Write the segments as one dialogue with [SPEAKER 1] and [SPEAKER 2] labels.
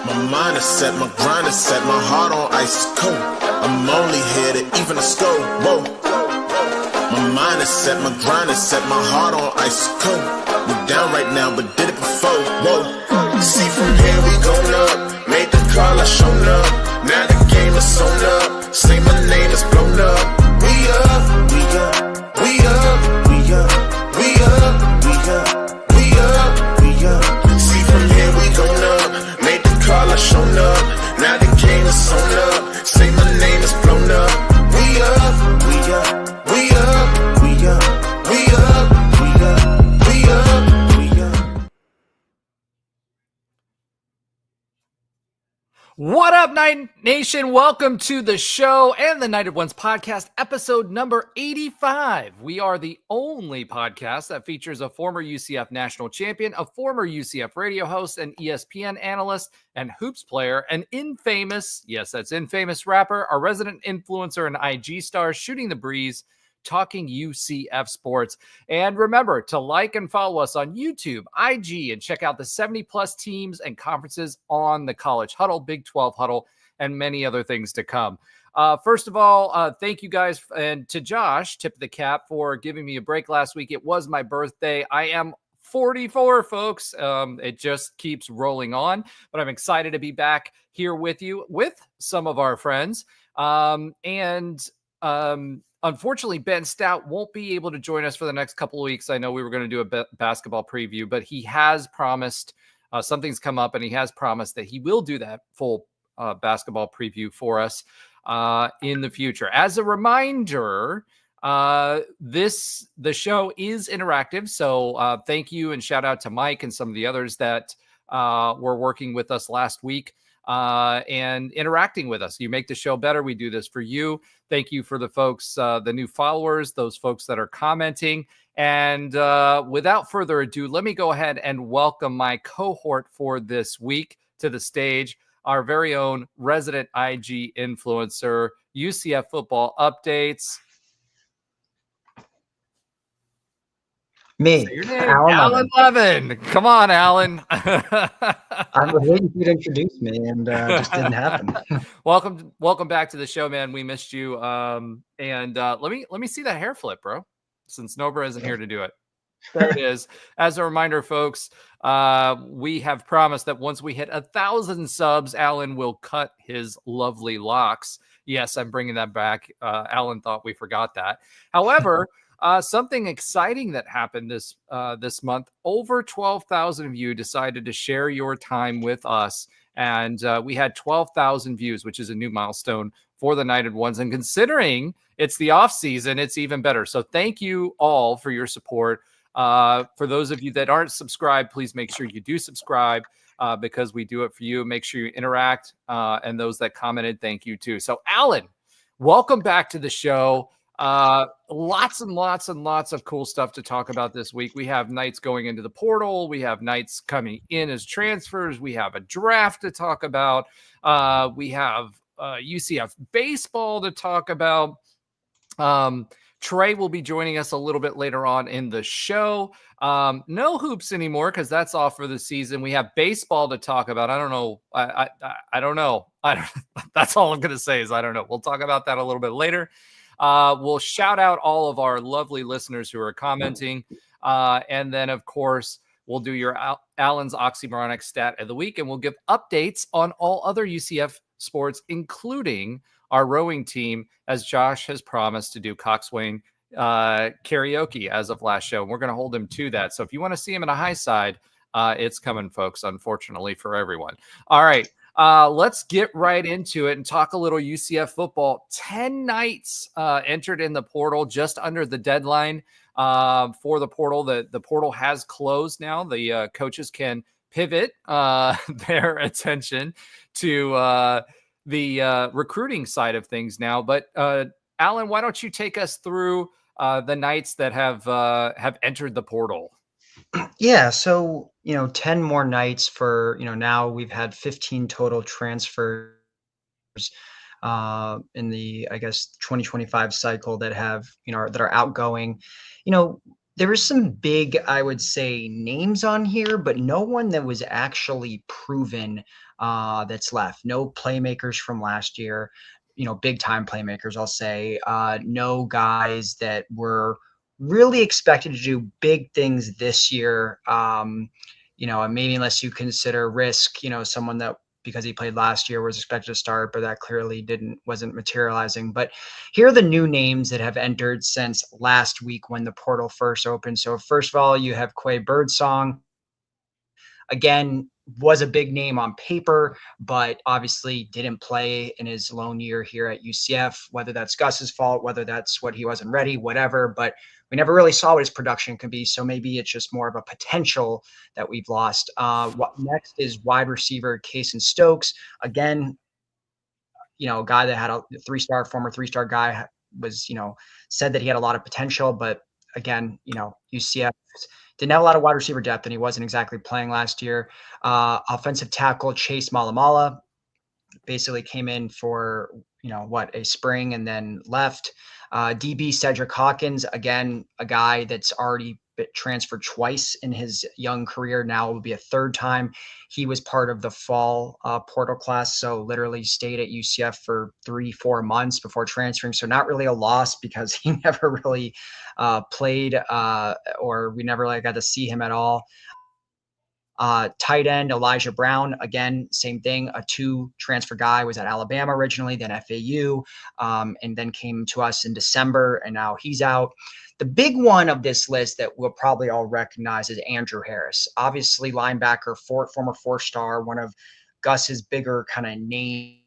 [SPEAKER 1] My mind is set, my grind is set, my heart on ice is cold. I'm only here to even a score. Whoa. My mind is set, my grind is set, my heart on ice is cold. We down right now, but did it before. Whoa. See from here we going up. Made the call, I shown up. Now the game is sewn up. Say my name is blown up. We up, we up, we up, we up, we up, we up, we up, we up. See from here we going up. Made the call, I shown up. Now the game is sewn up. Say my name is blown up. We up, we up, we up, we up, we up, we up, we up, we up.
[SPEAKER 2] What up, Night Nation? Welcome to the show and the Nighted Ones podcast, episode number 85. We are the only podcast that features a former UCF national champion, a former UCF radio host, an ESPN analyst, and hoops player, an infamous, yes, that's infamous rapper, a resident influencer, and IG star, shooting the breeze, talking UCF sports. And remember to like and follow us on YouTube, IG, and check out the 70-plus teams and conferences on the College Huddle, Big 12 Huddle, and many other things to come. First of all, thank you guys, and to Josh, tip of the cap, for giving me a break last week. It was my birthday. I am 44, folks. It just keeps rolling on, but I'm excited to be back here with you, with some of our friends. Unfortunately, Ben Stout won't be able to join us for the next couple of weeks. I know we were going to do a basketball preview, but he has promised something's come up, and he has promised that he will do that full basketball preview for us in the future. As a reminder, the show is interactive, so thank you and shout out to Mike and some of the others that were working with us last week and interacting with us. You make the show better. We do this for you. Thank you for the folks, the new followers, those folks that are commenting. And without further ado, let me go ahead and welcome my cohort for this week to the stage, our very own resident IG influencer, UCF football updates.
[SPEAKER 3] Me,
[SPEAKER 2] Alan Levin. Come on, Alan.
[SPEAKER 3] I was waiting for you to introduce me, and just didn't happen.
[SPEAKER 2] Welcome back to the show, man. We missed you. Let me see that hair flip, bro. Since Nobra isn't here to do it, there it is. As a reminder, folks, we have promised that once we hit 1,000 subs, Alan will cut his lovely locks. Yes, I'm bringing that back. Alan thought we forgot that. However. Something exciting that happened this month. Over 12,000 of you decided to share your time with us, and we had 12,000 views, which is a new milestone for the Nighted Ones. And considering it's the off season, it's even better. So thank you all for your support. For those of you that aren't subscribed, please make sure you do subscribe because we do it for you. Make sure you interact, and those that commented, thank you too. So Alan, welcome back to the show. Lots and lots and lots of cool stuff to talk about this week. We have Knights going into the portal. We have Knights coming in as transfers. We have a draft to talk about. We have UCF baseball to talk about. Trey will be joining us a little bit later on in the show. No hoops anymore because that's off for the season. We have baseball to talk about. I don't know. I don't know. That's all I'm going to say is I don't know. We'll talk about that a little bit later. We'll shout out all of our lovely listeners who are commenting. And then, of course, we'll do your Alan's oxymoronic stat of the week, and we'll give updates on all other UCF sports, including our rowing team, as Josh has promised to do Coxswain karaoke as of last show. And we're going to hold him to that. So if you want to see him in a high side, it's coming, folks, unfortunately for everyone. All right. Let's get right into it and talk a little UCF football. 10 Knights entered in the portal just under the deadline for the portal. The portal has closed now. The coaches can pivot their attention to the recruiting side of things now. But Alan, why don't you take us through the Knights that have entered the portal?
[SPEAKER 3] Yeah, so 10 more nights for now we've had 15 total transfers in the 2025 cycle that have that are outgoing. There were some big, I would say, names on here, but no one that was actually proven that's left. No playmakers from last year, big time playmakers, I'll say. No guys that were really expected to do big things this year. And maybe unless you consider Risk, someone that because he played last year was expected to start, but that clearly wasn't materializing. But here are the new names that have entered since last week when the portal first opened. So first of all, you have Quay Birdsong. Again, was a big name on paper, but obviously didn't play in his lone year here at UCF, whether that's Gus's fault, whether that's what he wasn't ready, whatever. But we never really saw what his production could be. So maybe it's just more of a potential that we've lost. What next is wide receiver Cason Stokes. Again, a guy that had a former three-star guy was, said that he had a lot of potential, but again, UCF didn't have a lot of wide receiver depth and he wasn't exactly playing last year. Offensive tackle Chase Malamala basically came in for, a spring and then left. DB Cedric Hawkins, again, a guy that's already been transferred twice in his young career. Now it will be a third time. He was part of the fall portal class, so literally stayed at UCF for 3-4 months before transferring. So not really a loss because he never really played or we never really got to see him at all. Tight end Elijah Brown, again, same thing. A 2 transfer guy, was at Alabama originally, then FAU, and then came to us in December, and now he's out. The big one of this list that we'll probably all recognize is Andrew Harris. Obviously, linebacker, former 4-star, one of Gus's bigger kind of name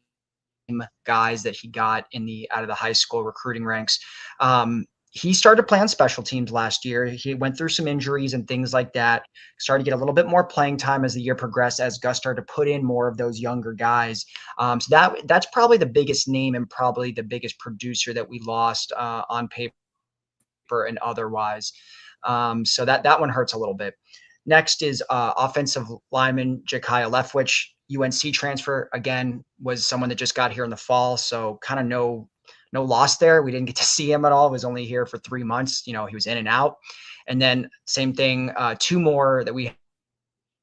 [SPEAKER 3] guys that he got out of the high school recruiting ranks. He started to play on special teams last year. He went through some injuries and things like that. Started to get a little bit more playing time as the year progressed, as Gus started to put in more of those younger guys. So that's probably the biggest name and probably the biggest producer that we lost on paper and otherwise. So that one hurts a little bit. Next is offensive lineman Jakaya Leftwich, UNC transfer. Again, was someone that just got here in the fall, so kind of no loss there. We didn't get to see him at all. He was only here for 3 months. He was in and out. And then same thing, 2 more that we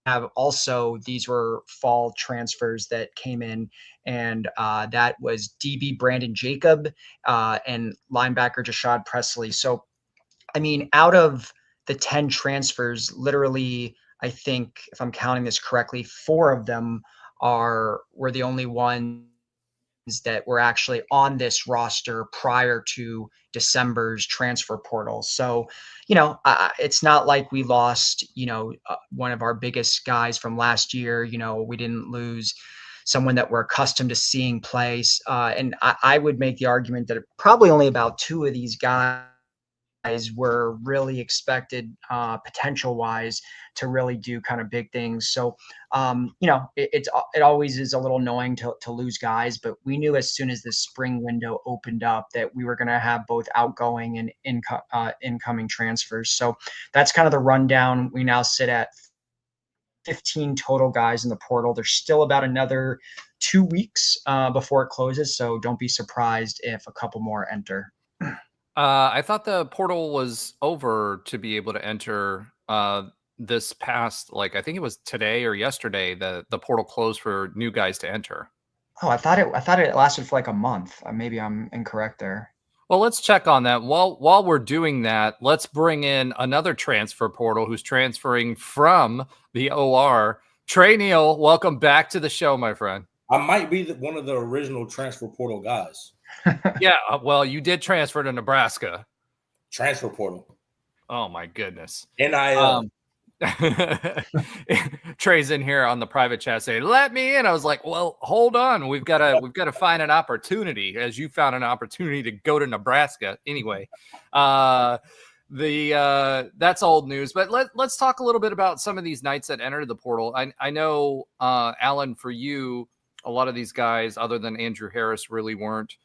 [SPEAKER 3] have also. These were fall transfers that came in, and that was DB Brandon Jacob and linebacker Jashad Presley. So, I mean, out of the 10 transfers, literally, I think if I'm counting this correctly, 4 of them were the only ones that were actually on this roster prior to December's transfer portal. So, it's not like we lost, one of our biggest guys from last year. We didn't lose someone that we're accustomed to seeing play. And I would make the argument that probably only about 2 of these guys were really expected potential wise to really do kind of big things. So, it always is a little annoying to lose guys, but we knew as soon as the spring window opened up that we were going to have both outgoing and incoming transfers. So that's kind of the rundown. We now sit at 15 total guys in the portal. There's still about another 2 weeks before it closes. So don't be surprised if a couple more enter.
[SPEAKER 2] I thought the portal was over to be able to enter this past, I think it was today or yesterday, the portal closed for new guys to enter.
[SPEAKER 3] Oh, I thought it lasted for like a month. Maybe I'm incorrect there.
[SPEAKER 2] Well, let's check on that. While we're doing that, let's bring in another transfer portal who's transferring from the OR. Trey Neal, welcome back to the show, my friend.
[SPEAKER 4] I might be one of the original transfer portal guys.
[SPEAKER 2] Yeah, well, you did transfer to Nebraska.
[SPEAKER 4] Transfer portal.
[SPEAKER 2] Oh my goodness.
[SPEAKER 4] NIL.
[SPEAKER 2] Trey's in here on the private chat saying, "Let me in." I was like, "Well, hold on. We've got to find an opportunity." As you found an opportunity to go to Nebraska. Anyway, that's old news. But let's talk a little bit about some of these Knights that entered the portal. I know, Alan, for you, a lot of these guys, other than Andrew Harris, really weren't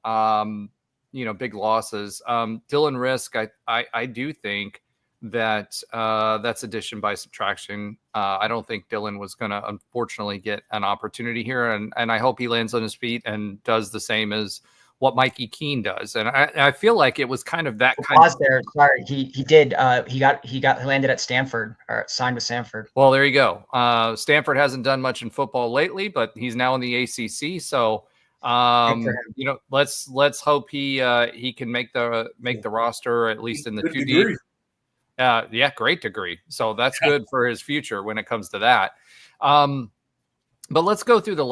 [SPEAKER 2] big losses. Dylan Risk, I do think that that's addition by subtraction. I don't think Dylan was going to, unfortunately, get an opportunity here, and I hope he lands on his feet and does the same as what Mikey Keene does. And I feel like it was kind of that kind
[SPEAKER 3] Pause there. Sorry, he did. He landed at Stanford, or signed with Stanford.
[SPEAKER 2] Well, there you go. Stanford hasn't done much in football lately, but he's now in the ACC. So, let's hope he can make the roster, at least in the
[SPEAKER 4] Good
[SPEAKER 2] 2D.
[SPEAKER 4] degree.
[SPEAKER 2] Yeah, great degree. So that's good for his future when it comes to that. But let's go through the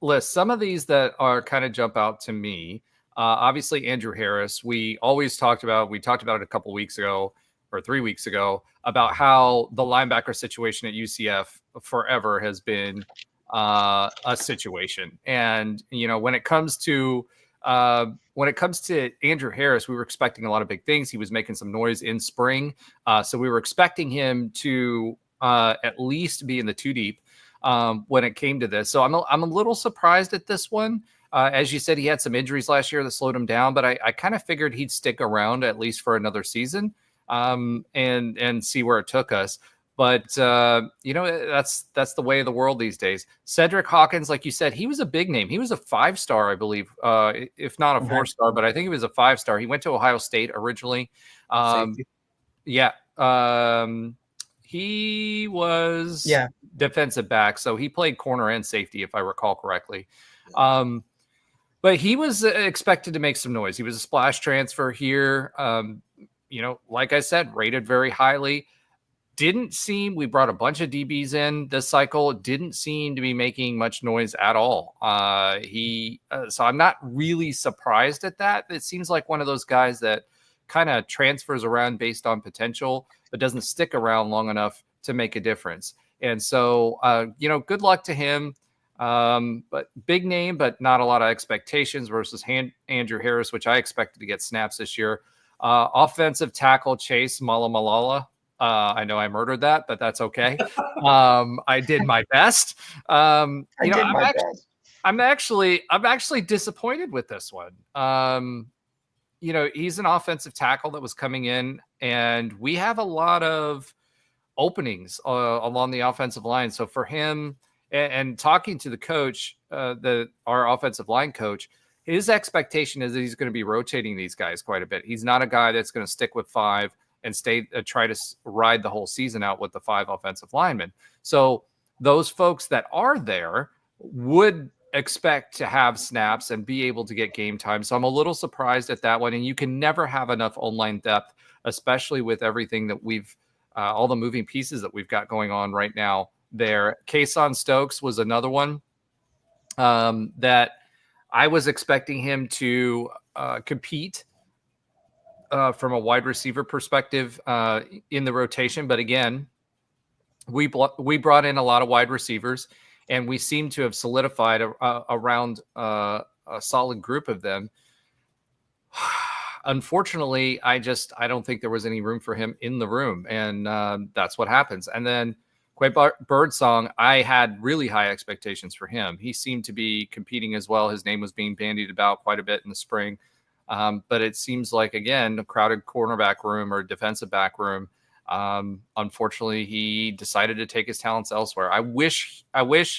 [SPEAKER 2] list. Some of these that are kind of jump out to me. Obviously, Andrew Harris. We talked about it a couple weeks ago or 3 weeks ago about how the linebacker situation at UCF forever has been a situation. And, when it comes to Andrew Harris, we were expecting a lot of big things. He was making some noise in spring. So we were expecting him to at least be in the 2 deep when it came to this. So I'm a little surprised at this one. As you said, he had some injuries last year that slowed him down, but I kind of figured he'd stick around at least for another season and see where it took us. But that's the way of the world these days. Cedric Hawkins, like you said, he was a big name. He was a 5-star, I believe, if not a 4-star, but I think he was a 5-star. He went to Ohio State originally. Yeah. He was defensive back, so he played corner and safety, if I recall correctly. But he was expected to make some noise. He was a splash transfer here. Like I said, rated very highly. We brought a bunch of DBs in this cycle. Didn't seem to be making much noise at all. So I'm not really surprised at that. It seems like one of those guys that kind of transfers around based on potential, but doesn't stick around long enough to make a difference. And so, good luck to him. But big name, but not a lot of expectations versus Andrew Harris, which I expected to get snaps this year. Offensive tackle Chase Malamalala. I know I murdered that, but that's okay. I did my best. I'm actually disappointed with this one. He's an offensive tackle that was coming in, and we have a lot of openings along the offensive line. So for him, and talking to the coach, our offensive line coach, his expectation is that he's going to be rotating these guys quite a bit. He's not a guy that's going to stick with 5 and try to ride the whole season out with the 5 offensive linemen. So those folks that are there would expect to have snaps and be able to get game time. So I'm a little surprised at that one. And you can never have enough O-line depth, especially with everything that all the moving pieces that we've got going on right now there. Kason Stokes was another one that I was expecting him to compete from a wide receiver perspective in the rotation. But again, we brought in a lot of wide receivers, and we seem to have solidified around a solid group of them. Unfortunately, I don't think there was any room for him in the room, and that's what happens. And then Quay Birdsong, I had really high expectations for him. He seemed to be competing as well. His name was being bandied about quite a bit in the spring. But it seems like, again, a crowded cornerback room or defensive back room. Unfortunately, he decided to take his talents elsewhere. I wish,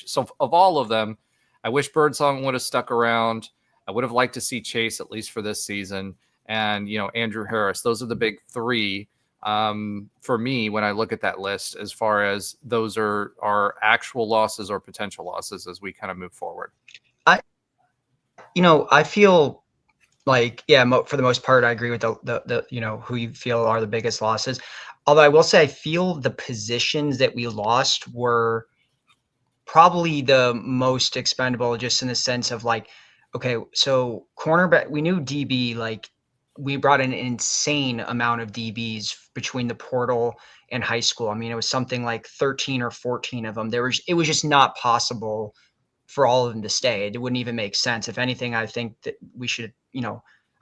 [SPEAKER 2] so of all of them, I wish Birdsong would have stuck around. I would have liked to see Chase at least for this season. And, Andrew Harris, those are the big 3 for me when I look at that list, as far as those are actual losses or potential losses as we kind of move forward.
[SPEAKER 3] I feel like, for the most part, I agree with the who you feel are the biggest losses. Although I will say, I feel the positions that we lost were probably the most expendable, just in the sense of okay, so cornerback, we knew DB, we brought in an insane amount of DBs between the portal and high school. I mean, it was something like 13 or 14 of them. It was just not possible for all of them to stay. It wouldn't even make sense. If anything, I think that we should,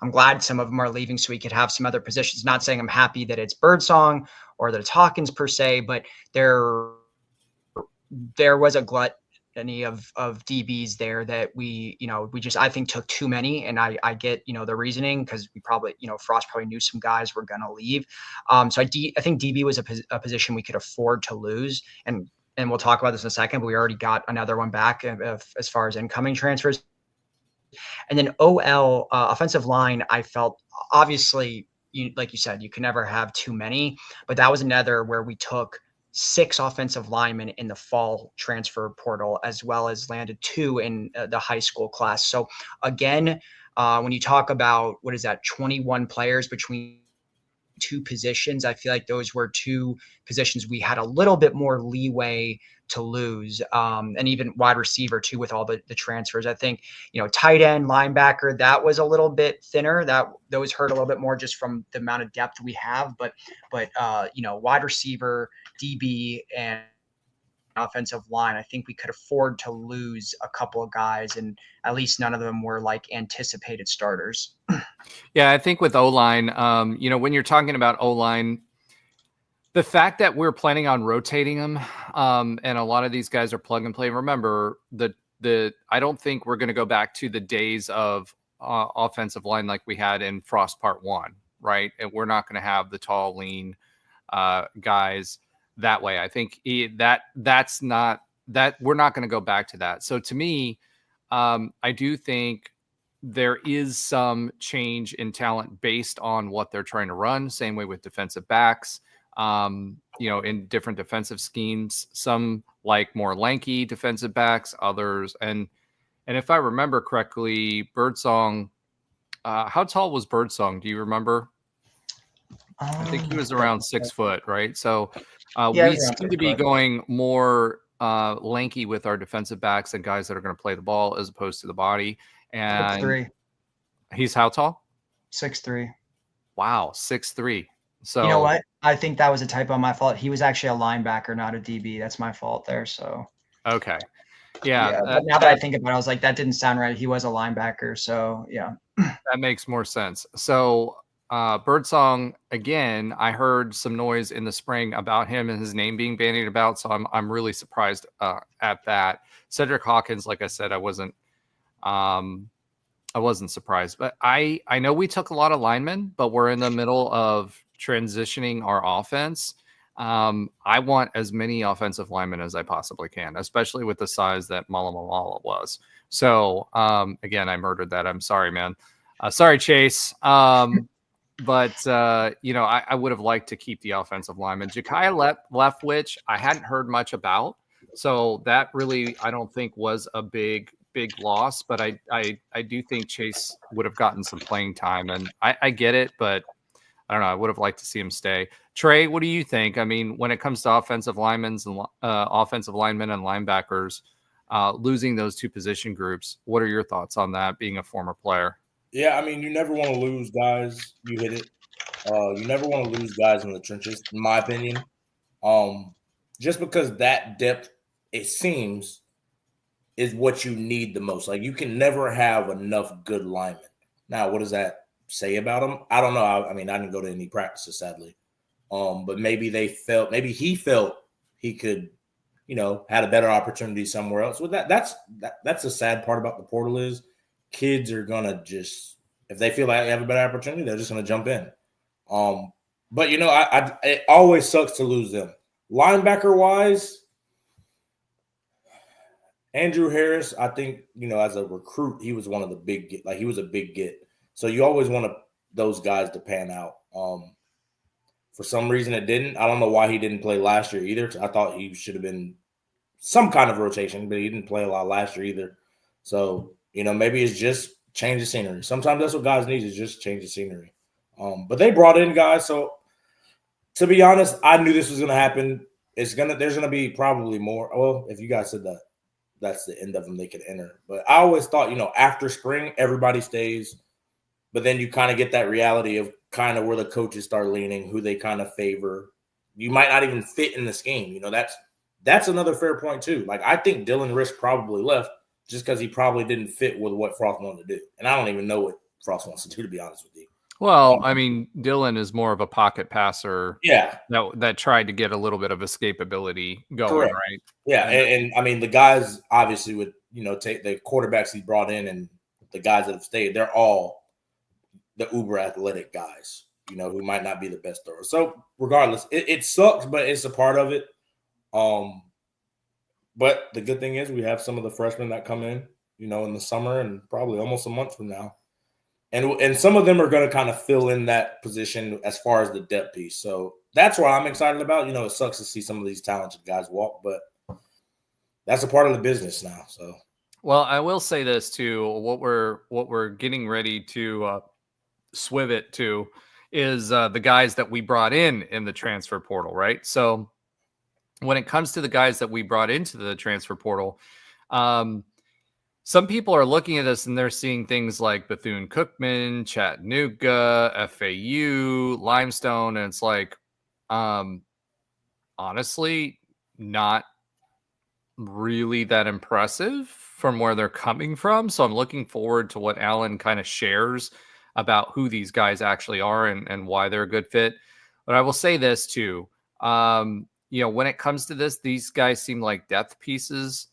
[SPEAKER 3] I'm glad some of them are leaving so we could have some other positions. Not saying I'm happy that it's Birdsong or that it's Hawkins per se, but there was a gluttony of DBs there that we just, I think, took too many. And I get, the reasoning, because we probably, Frost probably knew some guys were going to leave. So I think DB was a position we could afford to lose. And we'll talk about this in a second, but we already got another one back as far as incoming transfers. And then OL, offensive line, I felt obviously, like you said, you can never have too many, but that was another where we took 6 offensive linemen in the fall transfer portal, as well as landed 2 in the high school class. So again, when you talk about, what is that, 21 players between 2 positions, I feel like those were 2 positions we had a little bit more leeway to lose. And even wide receiver too, with all the transfers. I think, tight end, linebacker, that was a little bit thinner. Those hurt a little bit more just from the amount of depth we have. But wide receiver, DB, and offensive line, I think we could afford to lose a couple of guys, and at least none of them were like anticipated starters.
[SPEAKER 2] Yeah, I think with O-line, when you're talking about O-line, the fact that we're planning on rotating them, and a lot of these guys are plug and play. Remember, I don't think we're going to go back to the days of offensive line like we had in Frost Part 1, right? And we're not going to have the tall, lean guys that way. I think that's not that we're not going to go back to that. So to me, I do think there is some change in talent based on what they're trying to run. Same way with defensive backs, in different defensive schemes. Some like more lanky defensive backs, others. And if I remember correctly, Birdsong, how tall was Birdsong? Do you remember? I think he was around 6 foot, right? So we seem to be going more lanky with our defensive backs and guys that are going to play the ball as opposed to the body. And
[SPEAKER 3] 6'3".
[SPEAKER 2] He's how tall?
[SPEAKER 3] 6'3".
[SPEAKER 2] Wow, 6'3". So
[SPEAKER 3] you know what? I think that was a typo on my fault. He was actually a linebacker, not a DB. That's my fault there. So
[SPEAKER 2] okay. Yeah.
[SPEAKER 3] But now that I think about it, I was like, that didn't sound right. He was a linebacker. So yeah.
[SPEAKER 2] That makes more sense. So Birdsong, again, I heard some noise in the spring about him and his name being bandied about. So I'm really surprised at that. Cedric Hawkins, like I said, I wasn't surprised, but I know we took a lot of linemen, but we're in the middle of transitioning our offense. I want as many offensive linemen as I possibly can, especially with the size that Malamala was. So again, I murdered that. I'm sorry, man. Sorry, Chase. But I would have liked to keep the offensive lineman. Ja'Kai Leftwich, I hadn't heard much about. So that really, I don't think was a big loss, but I do think Chase would have gotten some playing time, and I get it, but I don't know. I would have liked to see him stay. Trey, what do you think? I mean, when it comes to offensive linemen and linebackers, losing those 2 position groups, what are your thoughts on that, being a former player?
[SPEAKER 4] Yeah, I mean, you never want to lose guys. You hit it. You never want to lose guys in the trenches, in my opinion. Just because that depth, it seems, is what you need the most. Like, you can never have enough good linemen. Now, what does that say about them? I don't know. I mean, I didn't go to any practices, sadly. But maybe he felt he could, had a better opportunity somewhere else. Well, that's the sad part about the portal is kids are gonna just, if they feel like they have a better opportunity, they're just gonna jump in. But it always sucks to lose them. Linebacker wise, Andrew Harris, I think, as a recruit, he was one of the big get. Like, he was a big get. So you always want those guys to pan out. For some reason, it didn't. I don't know why he didn't play last year either. I thought he should have been some kind of rotation, but he didn't play a lot last year either. So, maybe it's just change of scenery. Sometimes that's what guys need, is just change of scenery. But they brought in guys. So, to be honest, I knew this was going to happen. There's going to be probably more. Well, if you guys said that, that's the end of them, they could enter. But I always thought, after spring, everybody stays. But then you kind of get that reality of kind of where the coaches start leaning, who they kind of favor. You might not even fit in the scheme. That's another fair point too. Like, I think Dylan Risk probably left just because he probably didn't fit with what Frost wanted to do. And I don't even know what Frost wants to do, to be honest with you.
[SPEAKER 2] Well, I mean, Dylan is more of a pocket passer.
[SPEAKER 4] Yeah.
[SPEAKER 2] That tried to get a little bit of escapability going,
[SPEAKER 4] Correct.
[SPEAKER 2] right?
[SPEAKER 4] Yeah. And I mean, the guys obviously would, take the quarterbacks he brought in and the guys that have stayed, they're all the uber athletic guys, who might not be the best throwers. So regardless, it sucks, but it's a part of it. But the good thing is we have some of the freshmen that come in. in the summer and probably almost a month from now. And some of them are going to kind of fill in that position as far as the depth piece. So that's what I'm excited about. It sucks to see some of these talented guys walk, but that's a part of the business now. So,
[SPEAKER 2] well, I will say this too. What we're getting ready to swiv it to is the guys that we brought in the transfer portal, right? So when it comes to the guys that we brought into the transfer portal, some people are looking at this and they're seeing things like Bethune-Cookman, Chattanooga, FAU, Limestone, and it's like, honestly, not really that impressive from where they're coming from. So I'm looking forward to what Alan kind of shares about who these guys actually are and why they're a good fit. But I will say this too. When it comes to this, these guys seem like depth pieces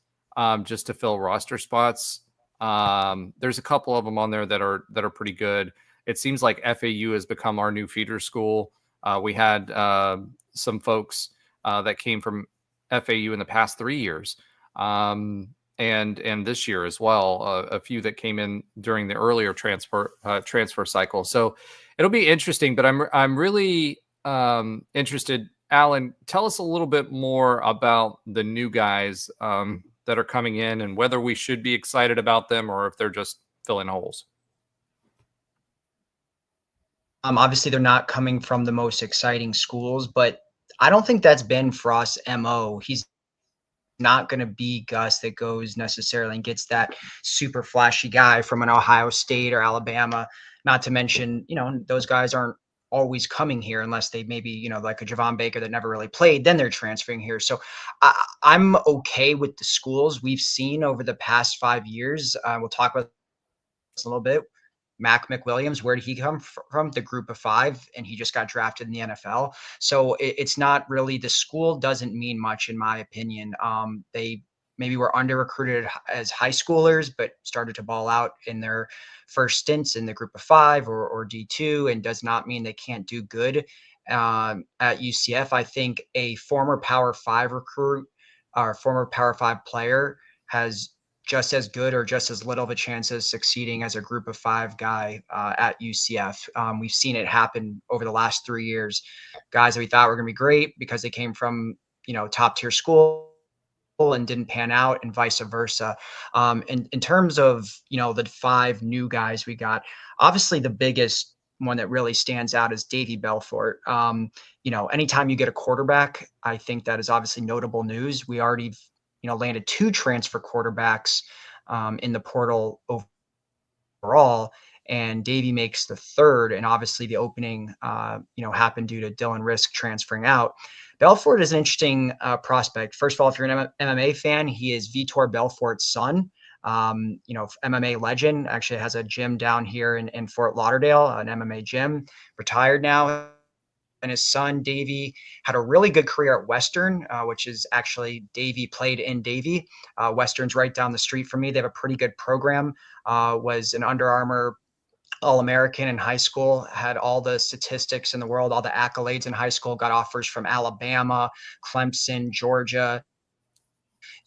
[SPEAKER 2] just to fill roster spots. There's a couple of them on there that are pretty good. It seems like FAU has become our new feeder school. We had some folks that came from FAU in the past 3 years, and this year as well. A few that came in during the earlier transfer cycle. So it'll be interesting. But I'm really interested. Alan, tell us a little bit more about the new guys that are coming in and whether we should be excited about them or if they're just filling holes.
[SPEAKER 3] Obviously, they're not coming from the most exciting schools, but I don't think that's been Frost's MO. He's not going to be Gus that goes necessarily and gets that super flashy guy from an Ohio State or Alabama. Not to mention, those guys aren't always coming here unless they maybe, like a Javon Baker that never really played, then they're transferring here. So I'm okay with the schools we've seen over the past 5 years. We'll talk about this a little bit. Mac McWilliams, where did he come from? The group of 5, and he just got drafted in the NFL. So it's not really, the school doesn't mean much in my opinion. They maybe were under recruited as high schoolers, but started to ball out in their first stints in the group of 5 or D2, and does not mean they can't do good at UCF. I think a former Power 5 recruit or former Power 5 player has just as good or just as little of a chance of succeeding as a group of 5 guy at UCF. We've seen it happen over the last 3 years. Guys that we thought were going to be great because they came from, top tier school and didn't pan out, and vice versa. In terms of, the 5 new guys we got, obviously the biggest one that really stands out is Davy Belfort. Anytime you get a quarterback, I think that is obviously notable news. We already landed 2 transfer quarterbacks in the portal overall, and Davy makes the 3rd. And obviously the opening, happened due to Dylan Risk transferring out. Belfort is an interesting prospect. First of all, if you're an MMA fan, he is Vitor Belfort's son. MMA legend, actually has a gym down here in Fort Lauderdale, an MMA gym, retired now. And his son, Davy, had a really good career at Western, which is actually Davy played in Davy. Western's right down the street from me. They have a pretty good program. Was an Under Armour All-American in high school, had all the statistics in the world, all the accolades in high school, got offers from Alabama, Clemson, Georgia,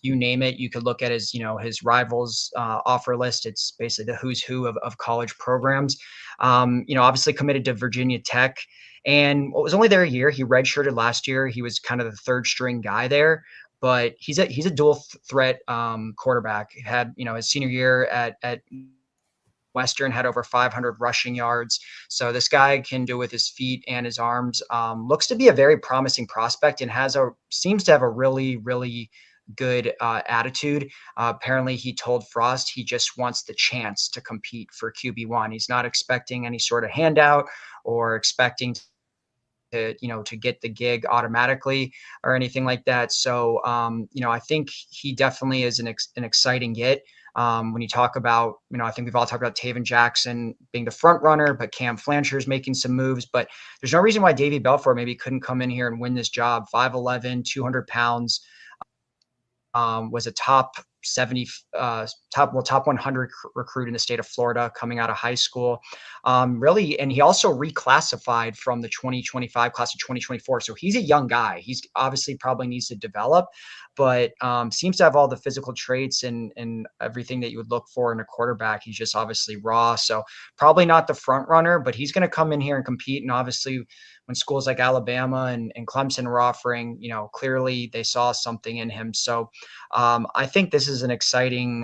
[SPEAKER 3] you name it. You could look at his rivals offer list. It's basically the who's who of college programs. Obviously committed to Virginia Tech, and was only there a year. He redshirted last year. He was kind of the 3rd string guy there, but he's a dual threat quarterback. Had his senior year at Western, had over 500 rushing yards. So this guy can do with his feet and his arms. Looks to be a very promising prospect, and seems to have a really, really good attitude. Apparently he told Frost he just wants the chance to compete for QB1. He's not expecting any sort of handout or expecting to get the gig automatically or anything like that. So, I think he definitely is an exciting get. When you talk about, I think we've all talked about Taven Jackson being the front runner, but Cam Flancher's making some moves. But there's no reason why Davy Belfort maybe couldn't come in here and win this job. 5'11", 200 pounds, was a top top 100 recruit in the state of Florida coming out of high school. Really, and he also reclassified from the 2025 class of 2024. So he's a young guy. He's obviously probably needs to develop, but seems to have all the physical traits and everything that you would look for in a quarterback. He's just obviously raw. So probably not the front runner, but he's going to come in here and compete. And obviously, when schools like Alabama and Clemson were offering, clearly they saw something in him. So I think this is an exciting,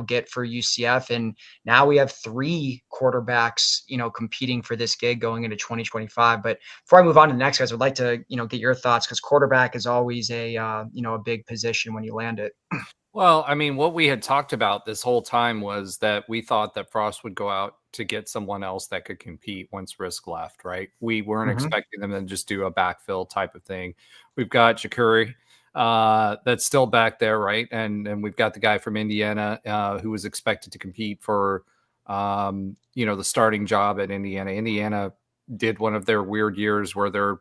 [SPEAKER 3] get for UCF. And now we have 3 quarterbacks, competing for this gig going into 2025. But before I move on to the next guys, I'd like to, get your thoughts, because quarterback is always a big position when you land it.
[SPEAKER 2] Well, I mean, what we had talked about this whole time was that we thought that Frost would go out to get someone else that could compete once Risk left, right? We weren't expecting them to just do a backfill type of thing. We've got Jakuri that's still back there, right? And we've got the guy from Indiana who was expected to compete for, the starting job at Indiana. Indiana did one of their weird years where they're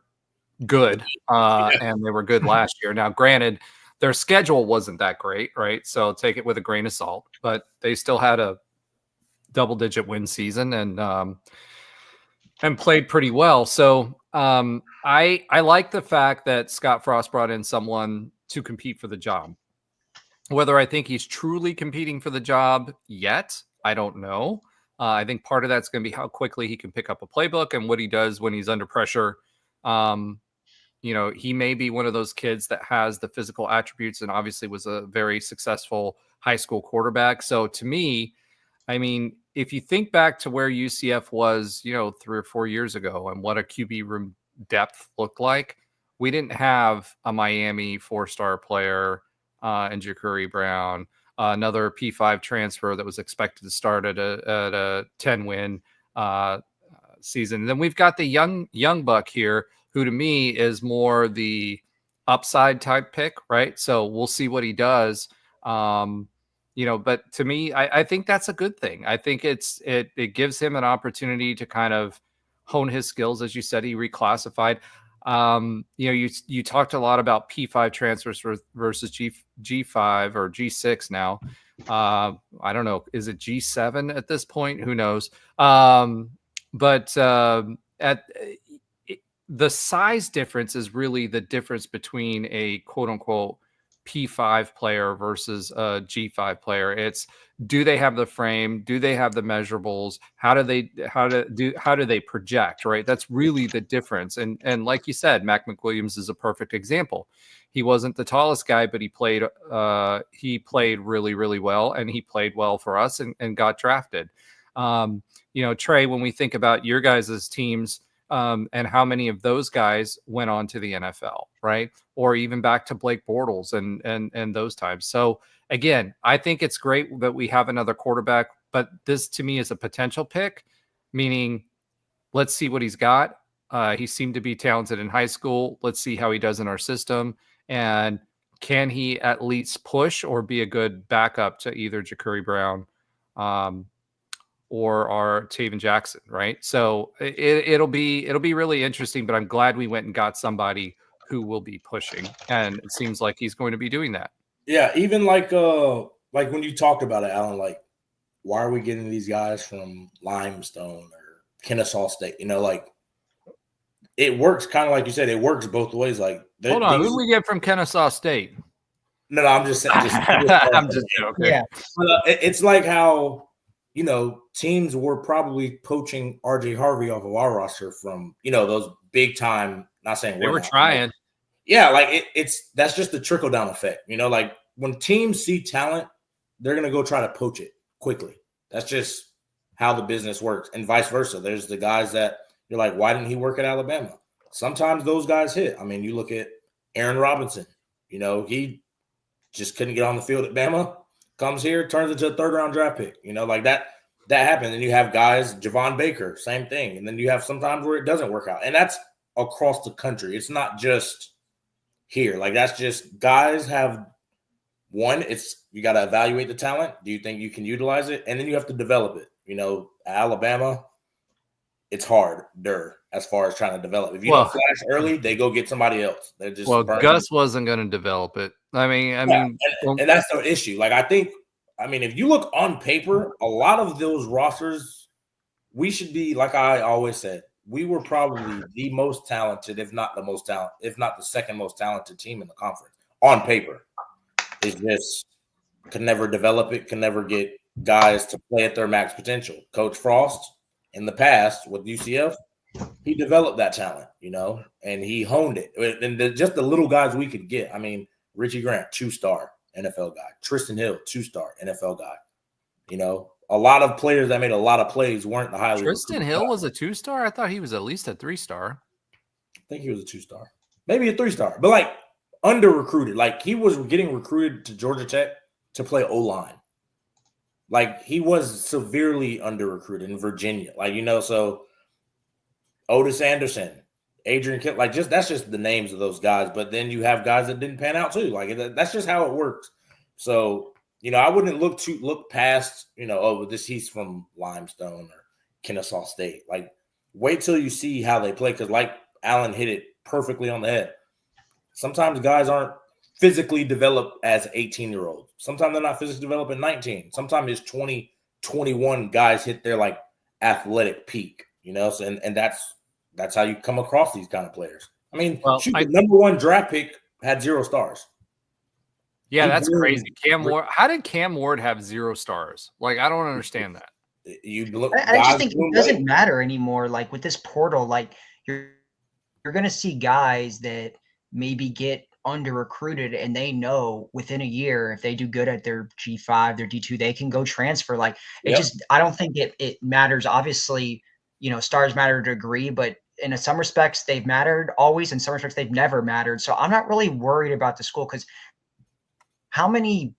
[SPEAKER 2] good, and they were good last year. Now, granted, their schedule wasn't that great, right? So take it with a grain of salt, but they still had a double-digit win season and played pretty well. So I like the fact that Scott Frost brought in someone to compete for the job. Whether I think he's truly competing for the job yet, I don't know. I think part of that's going to be how quickly he can pick up a playbook and what he does when he's under pressure. He may be one of those kids that has the physical attributes and obviously was a very successful high school quarterback. So to me, I mean, if you think back to where UCF was, 3 or 4 years ago and what a QB room depth looked like, we didn't have a Miami 4-star player and Jakuri Brown, another P5 transfer that was expected to start at a 10-win season. And then we've got the young buck here, who to me is more the upside type pick, right? So we'll see what he does. But to me, I think that's a good thing. I think it gives him an opportunity to kind of hone his skills. As you said, he reclassified. You talked a lot about P5 transfers versus G5 or G6 now. I don't know. Is it G7 at this point? Who knows? The size difference is really the difference between a quote unquote P5 player versus a G5 player. It's, do they have the frame? Do they have the measurables? How do they project, right? That's really the difference. And like you said, Mac McWilliams is a perfect example. He wasn't the tallest guy, but he played really, really well, and he played well for us and got drafted. Trey, when we think about your guys' teams, and how many of those guys went on to the NFL, right? Or even back to Blake Bortles and those times. So again, I think it's great that we have another quarterback, but this to me is a potential pick, meaning let's see what he's got. He seemed to be talented in high school. Let's see how he does in our system. And can he at least push or be a good backup to either Jakuri Brown, or our Taven Jackson, right? So it'll be really interesting, but I'm glad we went and got somebody who will be pushing, and it seems like he's going to be doing that.
[SPEAKER 4] Yeah, even like when you talked about it, Alan, like, why are we getting these guys from Limestone or Kennesaw State? It works kind of like you said, it works both ways. Like,
[SPEAKER 2] hold on, who did we get from Kennesaw State?
[SPEAKER 4] No, I'm just saying.
[SPEAKER 2] I'm just joking.
[SPEAKER 3] Yeah,
[SPEAKER 4] it's like how, teams were probably poaching RJ Harvey off of our roster from, those big time, not saying
[SPEAKER 2] they were trying.
[SPEAKER 4] Yeah. Like that's just the trickle down effect, like when teams see talent, they're going to go try to poach it quickly. That's just how the business works, and vice versa. There's the guys that you're like, why didn't he work at Alabama? Sometimes those guys hit. I mean, you look at Aaron Robinson, he just couldn't get on the field at Bama. Comes here, turns into a 3rd-round draft pick. Like that happened. And you have guys, Javon Baker, same thing. And then you have sometimes where it doesn't work out. And that's across the country. It's not just here. Like, that's just guys have one, it's you got to evaluate the talent. Do you think you can utilize it? And then you have to develop it. Alabama, it's harder as far as trying to develop. If you don't flash early, they go get somebody else. They're just
[SPEAKER 2] Gus wasn't going to develop it. I mean,
[SPEAKER 4] and that's the issue. Like, I mean, if you look on paper, a lot of those rosters, we should be, like I always said, we were probably the most talented, if not the most talented, if not the second most talented team in the conference on paper. It's just can never develop it, can never get guys to play at their max potential. Coach Frost, in the past with UCF, he developed that talent, you know, and he honed it. And just the little guys we could get. I mean, Richie Grant, 2-star NFL guy. Tristan Hill, 2-star NFL guy. You know, a lot of players that made a lot of plays weren't the highly
[SPEAKER 2] Tristan Hill was a 2-star? I thought he was at least a 3-star.
[SPEAKER 4] I think he was a 2-star. Maybe a 3-star. But, like, under-recruited. Like, he was getting recruited to Georgia Tech to play O-line. Like, he was severely under-recruited in Virginia. Like, you know, so Otis Anderson, Adrian Kill, like, that's just the names of those guys. But then you have guys that didn't pan out too. Like, that's just how it works. So, you know, I wouldn't look past, you know, oh, he's from Limestone or Kennesaw State. Like, wait till you see how they play, because like Alan hit it perfectly on the head. Sometimes guys aren't physically developed as 18-year-olds. Sometimes they're not physically developed at 19. Sometimes it's 20, 21 guys hit their like athletic peak, you know. So, and that's how you come across these kind of players. I mean, the number 1 draft pick had 0 stars.
[SPEAKER 2] Yeah, that's crazy. Cam Ward. How did Cam Ward have 0 stars? Like, I don't understand that.
[SPEAKER 3] I just think it doesn't matter anymore. Like with this portal, like you're going to see guys that maybe get under recruited, and they know within a year if they do good at their G5, their D2, they can go transfer. Like I don't think it matters. Obviously, you know, stars matter to a degree, but in some respects they've mattered always. In some respects they've never mattered. So I'm not really worried about the school, because how many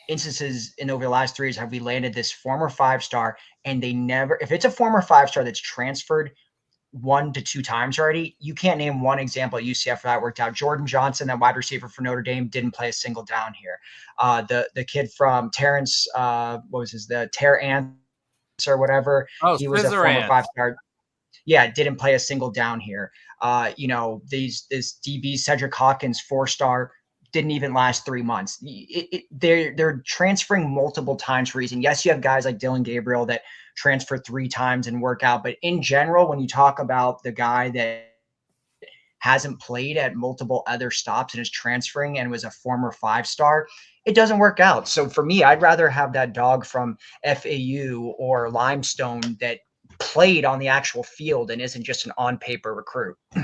[SPEAKER 3] instances in over the last 3 years have we landed this former 5-star and they never, if it's a former 5-star that's transferred 1 to 2 times already, you can't name one example at UCF where that worked out. Jordan Johnson, that wide receiver for Notre Dame, didn't play a single down here. The kid from Terrence, the Terrance or whatever, he was a former 5-star. Yeah, didn't play a single down here. You know, this DB Cedric Hawkins, 4-star, didn't even last 3 months. They're transferring multiple times for a reason. Yes, you have guys like Dylan Gabriel that transfer 3 times and work out. But in general, when you talk about the guy that hasn't played at multiple other stops and is transferring and was a former 5-star, it doesn't work out. So for me, I'd rather have that dog from FAU or Limestone that played on the actual field and isn't just an on-paper recruit.
[SPEAKER 4] Yeah.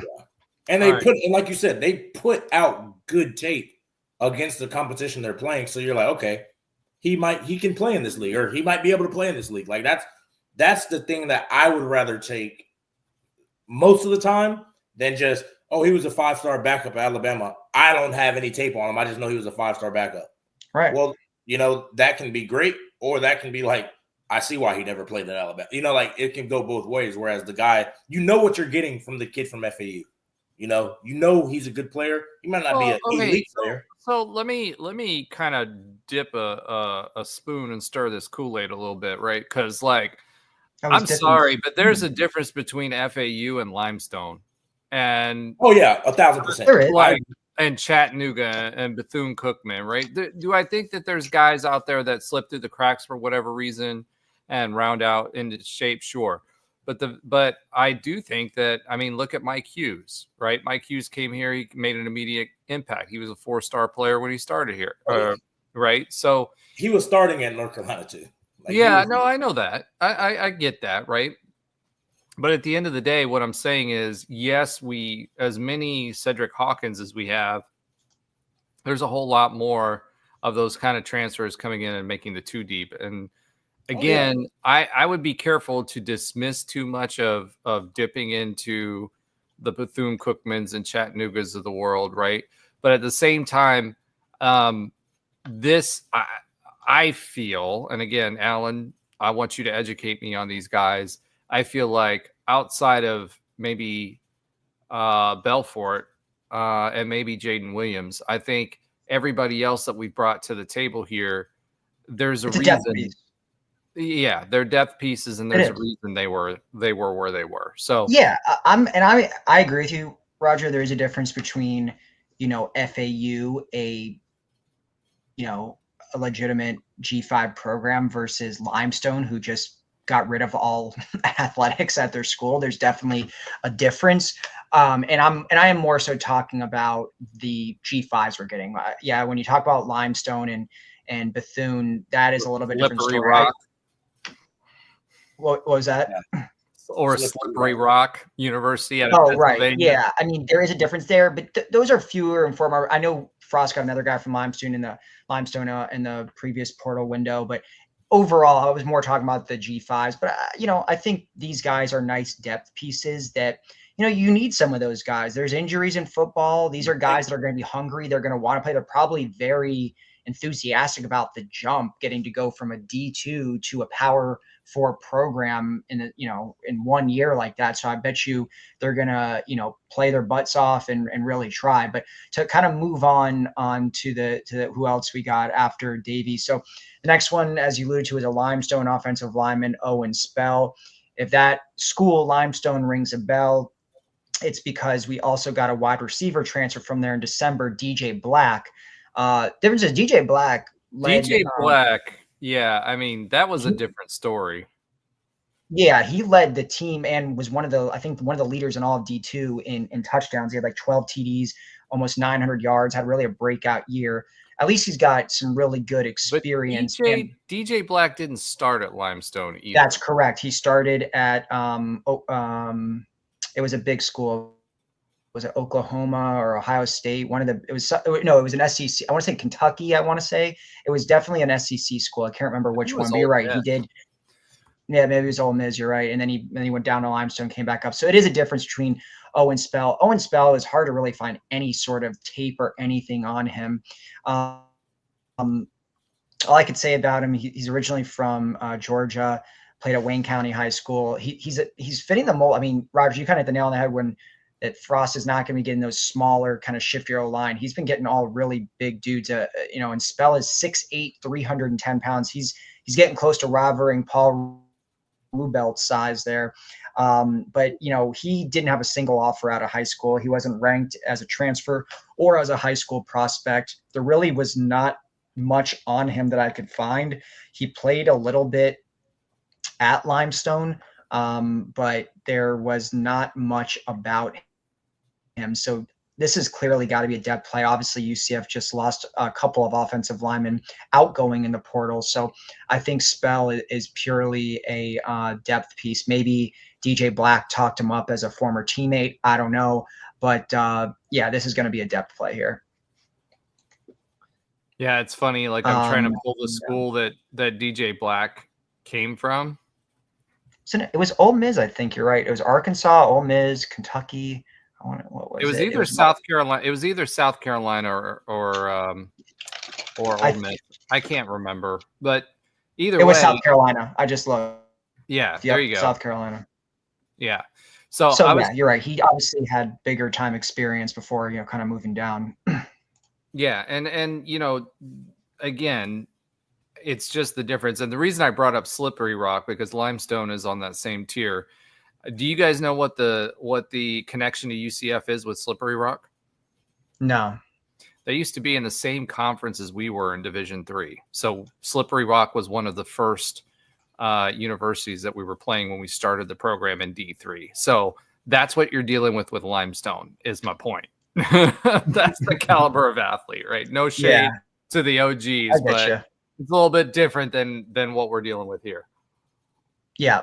[SPEAKER 4] And and like you said, they put out good tape against the competition they're playing. So you're like, okay, he can play in this league, or he might be able to play in this league. Like that's the thing that I would rather take most of the time than just, oh, he was a 5-star backup at Alabama. I don't have any tape on him. I just know he was a 5-star backup.
[SPEAKER 3] Right.
[SPEAKER 4] Well, you know, that can be great, or that can be like, I see why he never played at Alabama. You know, like it can go both ways. Whereas the guy, you know what you're getting from the kid from FAU. You know he's a good player. He might not be an elite player.
[SPEAKER 2] So let me kind of dip a spoon and stir this Kool-Aid a little bit, right? Because like, I'm sorry, but there's a difference between FAU and Limestone, and
[SPEAKER 4] 1,000%.
[SPEAKER 2] Like, and Chattanooga and Bethune-Cookman, right? Do I think that there's guys out there that slip through the cracks for whatever reason and round out into shape? Sure. But I do think that, I mean, look at Mike Hughes, right? Mike Hughes came here. He made an immediate impact. He was a 4-star player when he started here, right? So
[SPEAKER 4] he was starting at North Carolina too.
[SPEAKER 2] Like, I know that. I get that, right? But at the end of the day, what I'm saying is, yes, as many Cedric Hawkins as we have, there's a whole lot more of those kind of transfers coming in and making the 2 deep. And again, I would be careful to dismiss too much of dipping into the Bethune-Cookmans and Chattanoogas of the world, right? But at the same time, I feel, and again, Alan, I want you to educate me on these guys. I feel like outside of maybe Belfort and maybe Jaden Williams, I think everybody else that we brought to the table here, there's a reason. Yeah, they're depth pieces, and there's a reason they were where they were. So
[SPEAKER 3] yeah, I agree with you, Roger. There is a difference between, you know, FAU, a a legitimate G5 program versus Limestone, who just got rid of all athletics at their school. There's definitely a difference. And I am more so talking about the G5s we're getting. Yeah, when you talk about Limestone and Bethune, that is a little bit different
[SPEAKER 2] Slippery
[SPEAKER 3] story.
[SPEAKER 2] Rock.
[SPEAKER 3] What was that?
[SPEAKER 4] Yeah.
[SPEAKER 2] Or Slippery Rock University out of
[SPEAKER 3] Oh, right.
[SPEAKER 2] Pennsylvania.
[SPEAKER 3] Yeah. I mean, there is a difference there, but those are fewer and far more. I know Frost got another guy from Limestone in the previous portal window, but overall, I was more talking about the G5s. But I think these guys are nice depth pieces that you need some of those guys. There's injuries in football. These are guys that are going to be hungry. They're going to want to play. They're probably very enthusiastic about the jump, getting to go from a D2 to a Power 4 program in 1 year like that. So I bet you they're gonna play their butts off and really try. But to kind of move on to the who else we got after Davey. So the next one, as you alluded to, is a Limestone offensive lineman, Owen Spell. If that school Limestone rings a bell, it's because we also got a wide receiver transfer from there in December, DJ Black. Difference is DJ Black led,
[SPEAKER 2] DJ Black. Yeah, I mean, that was a different story.
[SPEAKER 3] Yeah, he led the team and was one of the leaders in all of D2 in touchdowns. He had like 12 TDs, almost 900 yards, had really a breakout year. At least he's got some really good experience.
[SPEAKER 2] But DJ Black didn't start at Limestone either.
[SPEAKER 3] That's correct. He started at it was a big school. Was it Oklahoma or Ohio State? It was an SEC. I want to say Kentucky. I want to say it was definitely an SEC school. I can't remember which one, but you're right. He did. Yeah, maybe it was Ole Miss. You're right. And then he went down to Limestone, came back up. So it is a difference between Owen Spell. Owen Spell is hard to really find any sort of tape or anything on him. All I could say about him, he's originally from Georgia, played at Wayne County High School. He's fitting the mold. I mean, Roger, you kind of hit the nail on the head when that Frost is not going to be getting those smaller, kind of shiftier line. He's been getting all really big dudes, and Spell is 6'8", 310 pounds. He's getting close to rivaling Paul Rubelt's size there. But he didn't have a single offer out of high school. He wasn't ranked as a transfer or as a high school prospect. There really was not much on him that I could find. He played a little bit at Limestone, but there was not much about him. So this has clearly got to be a depth play. Obviously, UCF just lost a couple of offensive linemen outgoing in the portal. So I think Spell is purely a depth piece. Maybe DJ Black talked him up as a former teammate. I don't know. But, yeah, this is going to be a depth play here.
[SPEAKER 2] Yeah, it's funny. Like I'm trying to pull the school that DJ Black came from.
[SPEAKER 3] So it was Ole Miss, I think you're right. It was Arkansas, Ole Miss, Kentucky. What was it?
[SPEAKER 2] It was either South Carolina. It was either South Carolina or Ole Miss. I can't remember, but either way,
[SPEAKER 3] it was South Carolina. I just looked.
[SPEAKER 2] Yeah, there you go.
[SPEAKER 3] South Carolina.
[SPEAKER 2] Yeah.
[SPEAKER 3] So yeah, you're right. He obviously had bigger time experience before, kind of moving down.
[SPEAKER 2] Yeah, and again, it's just the difference. And the reason I brought up Slippery Rock because Limestone is on that same tier. Do you guys know what the connection to UCF is with Slippery Rock?
[SPEAKER 3] No.
[SPEAKER 2] They used to be in the same conference as we were in Division III. So Slippery Rock was one of the first universities that we were playing when we started the program in D3. So that's what you're dealing with Limestone is my point. That's the caliber of athlete, right? No shade to the OGs, but it's a little bit different than what we're dealing with here.
[SPEAKER 3] Yeah.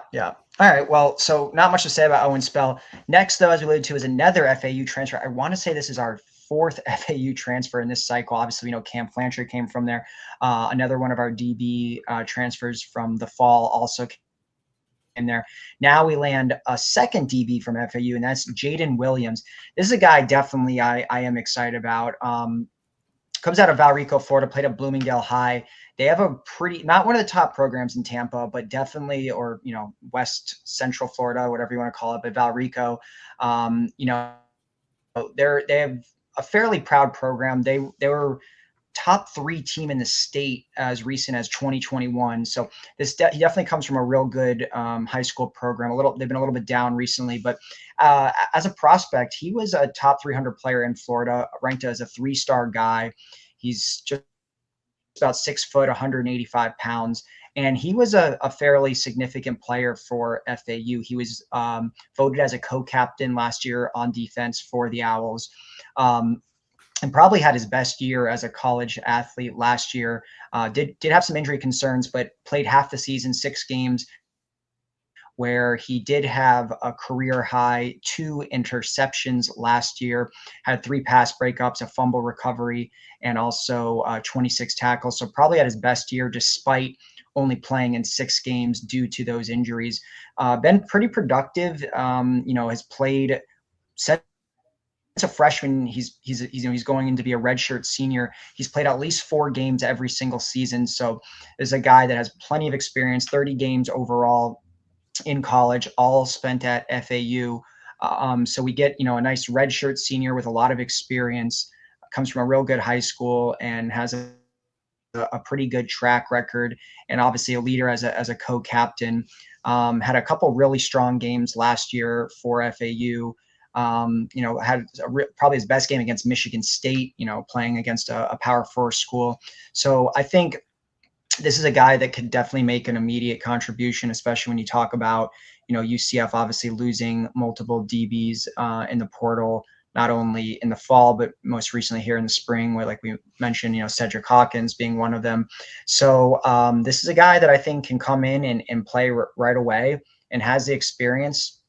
[SPEAKER 3] All right. Well, so not much to say about Owen Spell. Next, though, as we alluded to, is another FAU transfer. I want to say this is our fourth FAU transfer in this cycle. Obviously, we know Cam Flancher came from there. Another one of our DB transfers from the fall also in there. Now we land a second DB from FAU, and that's Jaden Williams. This is a guy definitely I am excited about. Comes out of Valrico, Florida, played at Bloomingdale High. They have a not one of the top programs in Tampa, but definitely, or, West Central Florida, whatever you want to call it, but Valrico, they have a fairly proud program. They were top 3 team in the state as recent as 2021. So he definitely comes from a real good high school program. They've been a little bit down recently, but as a prospect, he was a top 300 player in Florida, ranked as a 3-star guy. He's just about 6 foot, 185 pounds. And he was a fairly significant player for FAU. He was voted as a co-captain last year on defense for the Owls. And probably had his best year as a college athlete last year. Did have some injury concerns, but played half the season, 6 games, where he did have a career high 2 interceptions last year, had 3 pass breakups, a fumble recovery, and also 26 tackles. So probably had his best year despite only playing in 6 games due to those injuries. Been pretty productive. Has played since a freshman. He's going in to be a redshirt senior. He's played at least 4 games every single season. So is a guy that has plenty of experience. 30 games overall in college, all spent at FAU. So we get, a nice redshirt senior with a lot of experience, comes from a real good high school and has a pretty good track record, and obviously a leader as a co-captain. Had a couple really strong games last year for FAU. Had probably his best game against Michigan State, playing against a Power 4 school. So I think this is a guy that could definitely make an immediate contribution, especially when you talk about, UCF obviously losing multiple DBs in the portal, not only in the fall, but most recently here in the spring, where, like we mentioned, Cedric Hawkins being one of them. So this is a guy that I think can come in and play right away and has the experience,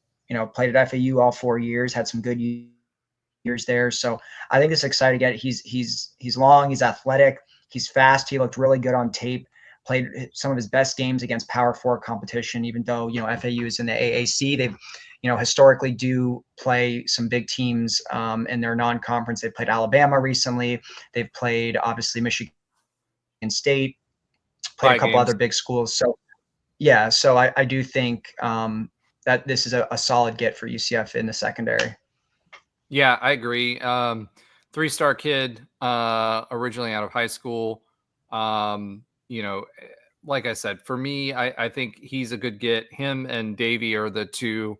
[SPEAKER 3] played at FAU all 4 years, had some good years there. So I think it's exciting to get. He's long, he's athletic, he's fast. He looked really good on tape. Played some of his best games against Power 4 competition, even though, FAU is in the AAC. They've, historically do play some big teams in their non-conference. They've played Alabama recently. They've played, obviously, Michigan State, played a couple other big schools. So, yeah, so I do think that this is a solid get for UCF in the secondary.
[SPEAKER 2] Yeah, I agree. 3-star kid, originally out of high school. Like I said, for me, I think he's a good get. Him and Davey are the 2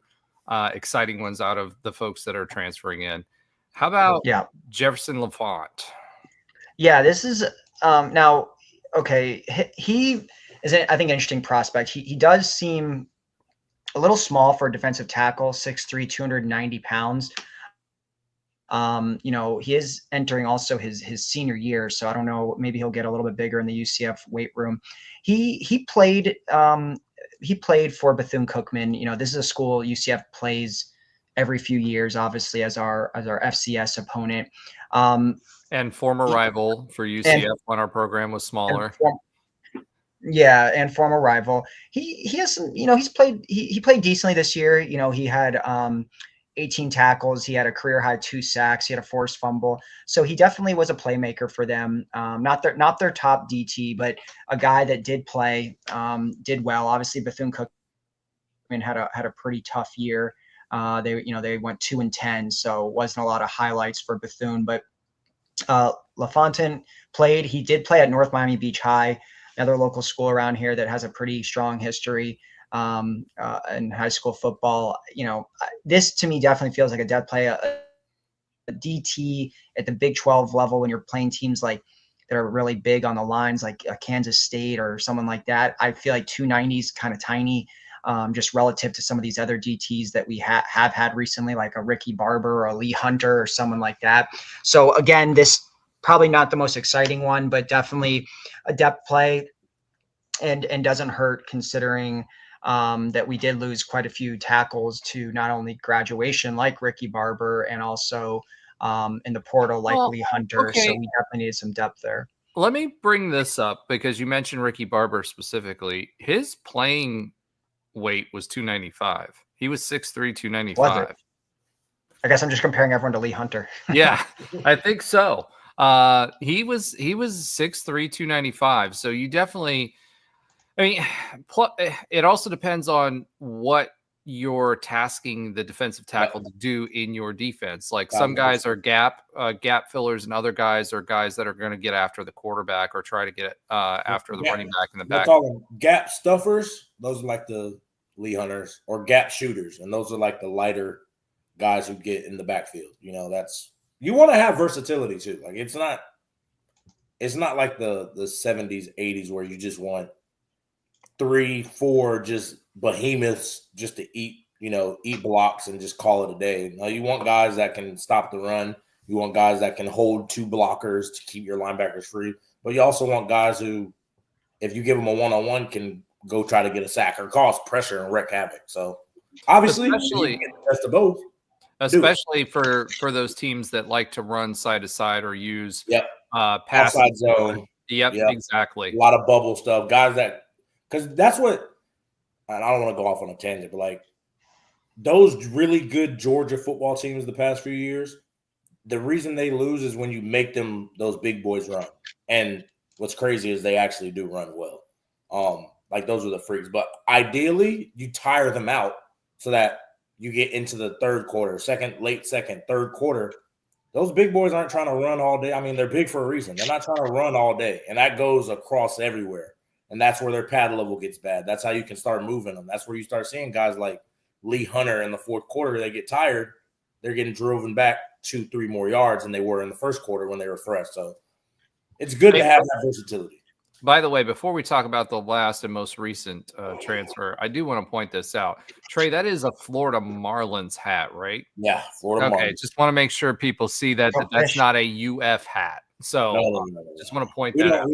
[SPEAKER 2] exciting ones out of the folks that are transferring in. How about Jefferson LaFont?
[SPEAKER 3] Yeah, this is now, okay. He is, I think, an interesting prospect. He does seem a little small for a defensive tackle, 6'3", 290 pounds. He is entering also his senior year, so I don't know, maybe he'll get a little bit bigger in the UCF weight room. He played for Bethune-Cookman. This is a school UCF plays every few years, obviously, as our FCS opponent.
[SPEAKER 2] And former rival for UCF when our program was smaller.
[SPEAKER 3] And former rival. He has some, he played decently this year. He had 18 tackles. He had a career high 2 sacks. He had a forced fumble. So he definitely was a playmaker for them. Not their top DT, but a guy that did play, did well. Obviously, Bethune-Cookman had a pretty tough year. They went 2-10, so wasn't a lot of highlights for Bethune. But LaFontaine played. He did play at North Miami Beach High, another local school around here that has a pretty strong history in high school football. This to me definitely feels like a depth play, a DT at the Big 12 level when you're playing teams like that are really big on the lines, like Kansas State or someone like that. I feel like 290 is kind of tiny, just relative to some of these other DTs that we have had recently, like a Ricky Barber or a Lee Hunter or someone like that. So again, this probably not the most exciting one, but definitely a depth play, and doesn't hurt considering that we did lose quite a few tackles to not only graduation like Ricky Barber and also in the portal like Lee Hunter. Okay. So we definitely needed some depth there.
[SPEAKER 2] Let me bring this up because you mentioned Ricky Barber specifically. His playing weight was 295. He was 6'3", 295.
[SPEAKER 3] I guess I'm just comparing everyone to Lee Hunter.
[SPEAKER 2] Yeah, I think so. He was 6'3", 295. So you definitely, it also depends on what you're tasking the defensive tackle to do in your defense. Like some guys are gap fillers, and other guys are guys that are going to get after the quarterback or try to get after the running back in the back.
[SPEAKER 4] We'll call them gap stuffers. Those are like the Lee Hunters, or gap shooters, and those are like the lighter guys who get in the backfield. You want to have versatility too. Like it's not it's not like the 70s, 80s where you just want 3, 4 just behemoths just to eat blocks and just call it a day. No, you want guys that can stop the run. You want guys that can hold 2 blockers to keep your linebackers free. But you also want guys who, if you give them a one-on-one, can go try to get a sack or cause pressure and wreak havoc. So obviously, you can get the best of both.
[SPEAKER 2] Especially for those teams that like to run side to side or use pass
[SPEAKER 4] outside zone.
[SPEAKER 2] Yep, exactly.
[SPEAKER 4] A lot of bubble stuff. Guys that, because that's what, and I don't want to go off on a tangent, but like those really good Georgia football teams the past few years, the reason they lose is when you make those big boys run. And what's crazy is they actually do run well. Like those are the freaks. But ideally, you tire them out so that you get into the third quarter, late second, third quarter. Those big boys aren't trying to run all day. I mean, they're big for a reason. They're not trying to run all day. And that goes across everywhere. And that's where their pad level gets bad. That's how you can start moving them. That's where you start seeing guys like Lee Hunter in the fourth quarter. They get tired. They're getting driven back 2-3 more yards than they were in the first quarter when they were fresh. So it's good to have that versatility.
[SPEAKER 2] By the way, before we talk about the last and most recent transfer, I do want to point this out. Trey, that is a Florida Marlins hat, right?
[SPEAKER 4] Yeah, Florida Marlins.
[SPEAKER 2] Okay, just want to make sure people see that that's not a UF hat. So
[SPEAKER 4] no.
[SPEAKER 2] Just want to point that out.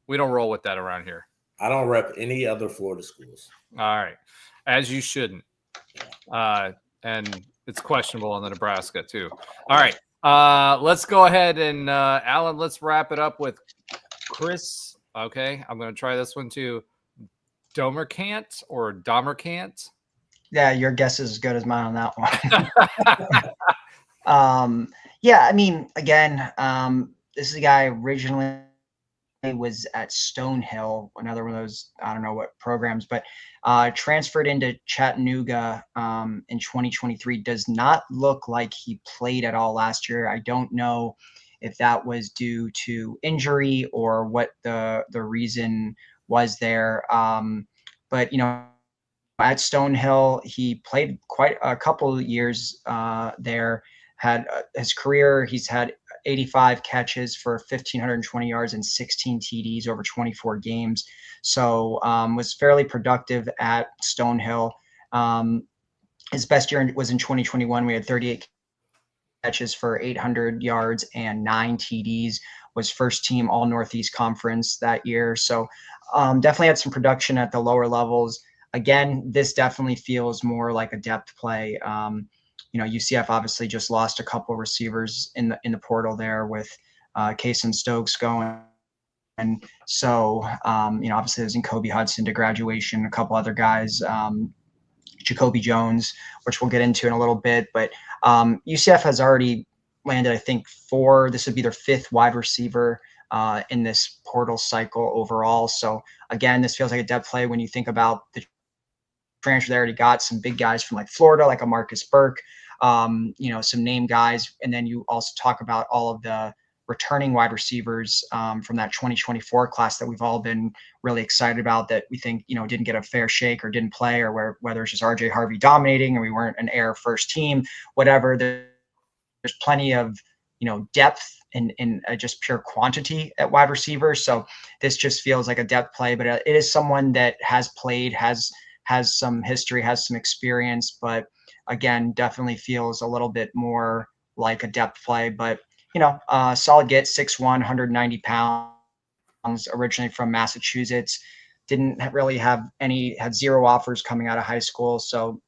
[SPEAKER 2] We don't roll with that around here.
[SPEAKER 4] I don't rep any other Florida schools.
[SPEAKER 2] All right. As you shouldn't. And it's questionable on the Nebraska too. All right. Let's go ahead and Alan, let's wrap it up with Chris. Okay. I'm going to try this one too. Domercant or Domercant?
[SPEAKER 3] Yeah, your guess is as good as mine on that one. Yeah, I mean, again, this is a guy originally was at Stonehill, another one of those, I don't know what programs, but transferred into Chattanooga in 2023. Does not look like he played at all last year. I don't know if that was due to injury or what the reason was there. But, at Stonehill, he played quite a couple of years there, had his career. He's had 85 catches for 1,520 yards and 16 TDs over 24 games. So was fairly productive at Stonehill. His best year was in 2021. We had 38 catches for 800 yards and 9 TDs, was first team all Northeast Conference that year. So definitely had some production at the lower levels. Again, this definitely feels more like a depth play. UCF obviously just lost a couple receivers in the portal there with Case and Stokes going. And so, obviously there's Kobe Hudson to graduation, a couple other guys, Jacoby Jones, which we'll get into in a little bit. But UCF has already landed, I think, this would be their 5th wide receiver in this portal cycle overall. So, again, this feels like a depth play when you think about the transfer. They already got some big guys from like Florida, like a Marcus Burke, some name guys. And then you also talk about all of the returning wide receivers from that 2024 class that we've all been really excited about, that we think, didn't get a fair shake or didn't play, or whether it's just RJ Harvey dominating and we weren't an air first team, whatever. There's plenty of, depth in just pure quantity at wide receiver. So this just feels like a depth play, but it is someone that has played, has some history, has some experience, but again, definitely feels a little bit more like a depth play. But, solid get, 6'1", 190 pounds, originally from Massachusetts, didn't really had 0 offers coming out of high school. So,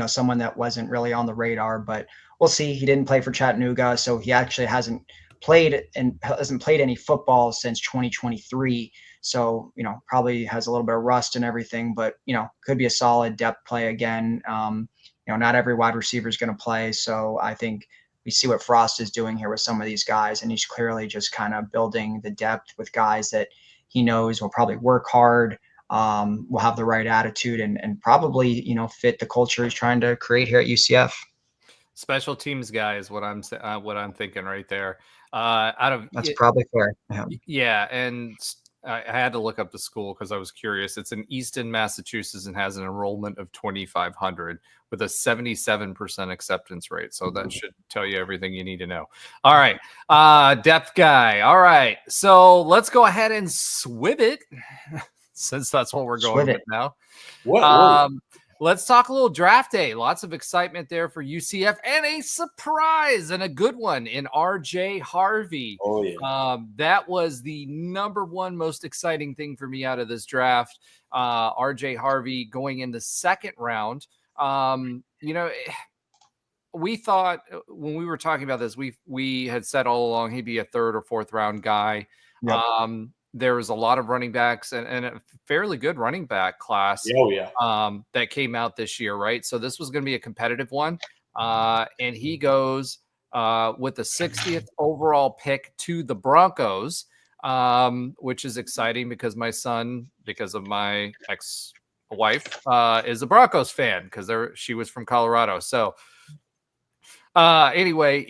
[SPEAKER 3] someone that wasn't really on the radar, but we'll see. He didn't play for Chattanooga, so he actually hasn't played any football since 2023. So, probably has a little bit of rust and everything, but, could be a solid depth play again. Not every wide receiver is going to play. So I think we see what Frost is doing here with some of these guys, and he's clearly just kind of building the depth with guys that he knows will probably work hard, will have the right attitude, and probably, fit the culture he's trying to create here at UCF.
[SPEAKER 2] Special teams guy is what I'm thinking right there.
[SPEAKER 3] That's probably fair.
[SPEAKER 2] Yeah, and I had to look up the school because I was curious. It's in Easton, Massachusetts, and has an enrollment of 2,500 with a 77% acceptance rate. So that should tell you everything you need to know. All right. Depth guy. All right. So let's go ahead and swib it since that's what we're going with now. Let's talk a little draft day. Lots of excitement there for UCF and a surprise and a good one in RJ Harvey.
[SPEAKER 4] Oh, yeah.
[SPEAKER 2] That was the number one most exciting thing for me out of this draft. RJ Harvey going in the second round. We thought when we were talking about this, we had said all along he'd be a third or fourth round guy. Yep. There was a lot of running backs and a fairly good running back class that came out this year, right? So this was going to be a competitive one. And he goes with the 60th overall pick to the Broncos, which is exciting because my son, because of my ex-wife, is a Broncos fan because she was from Colorado. So anyway,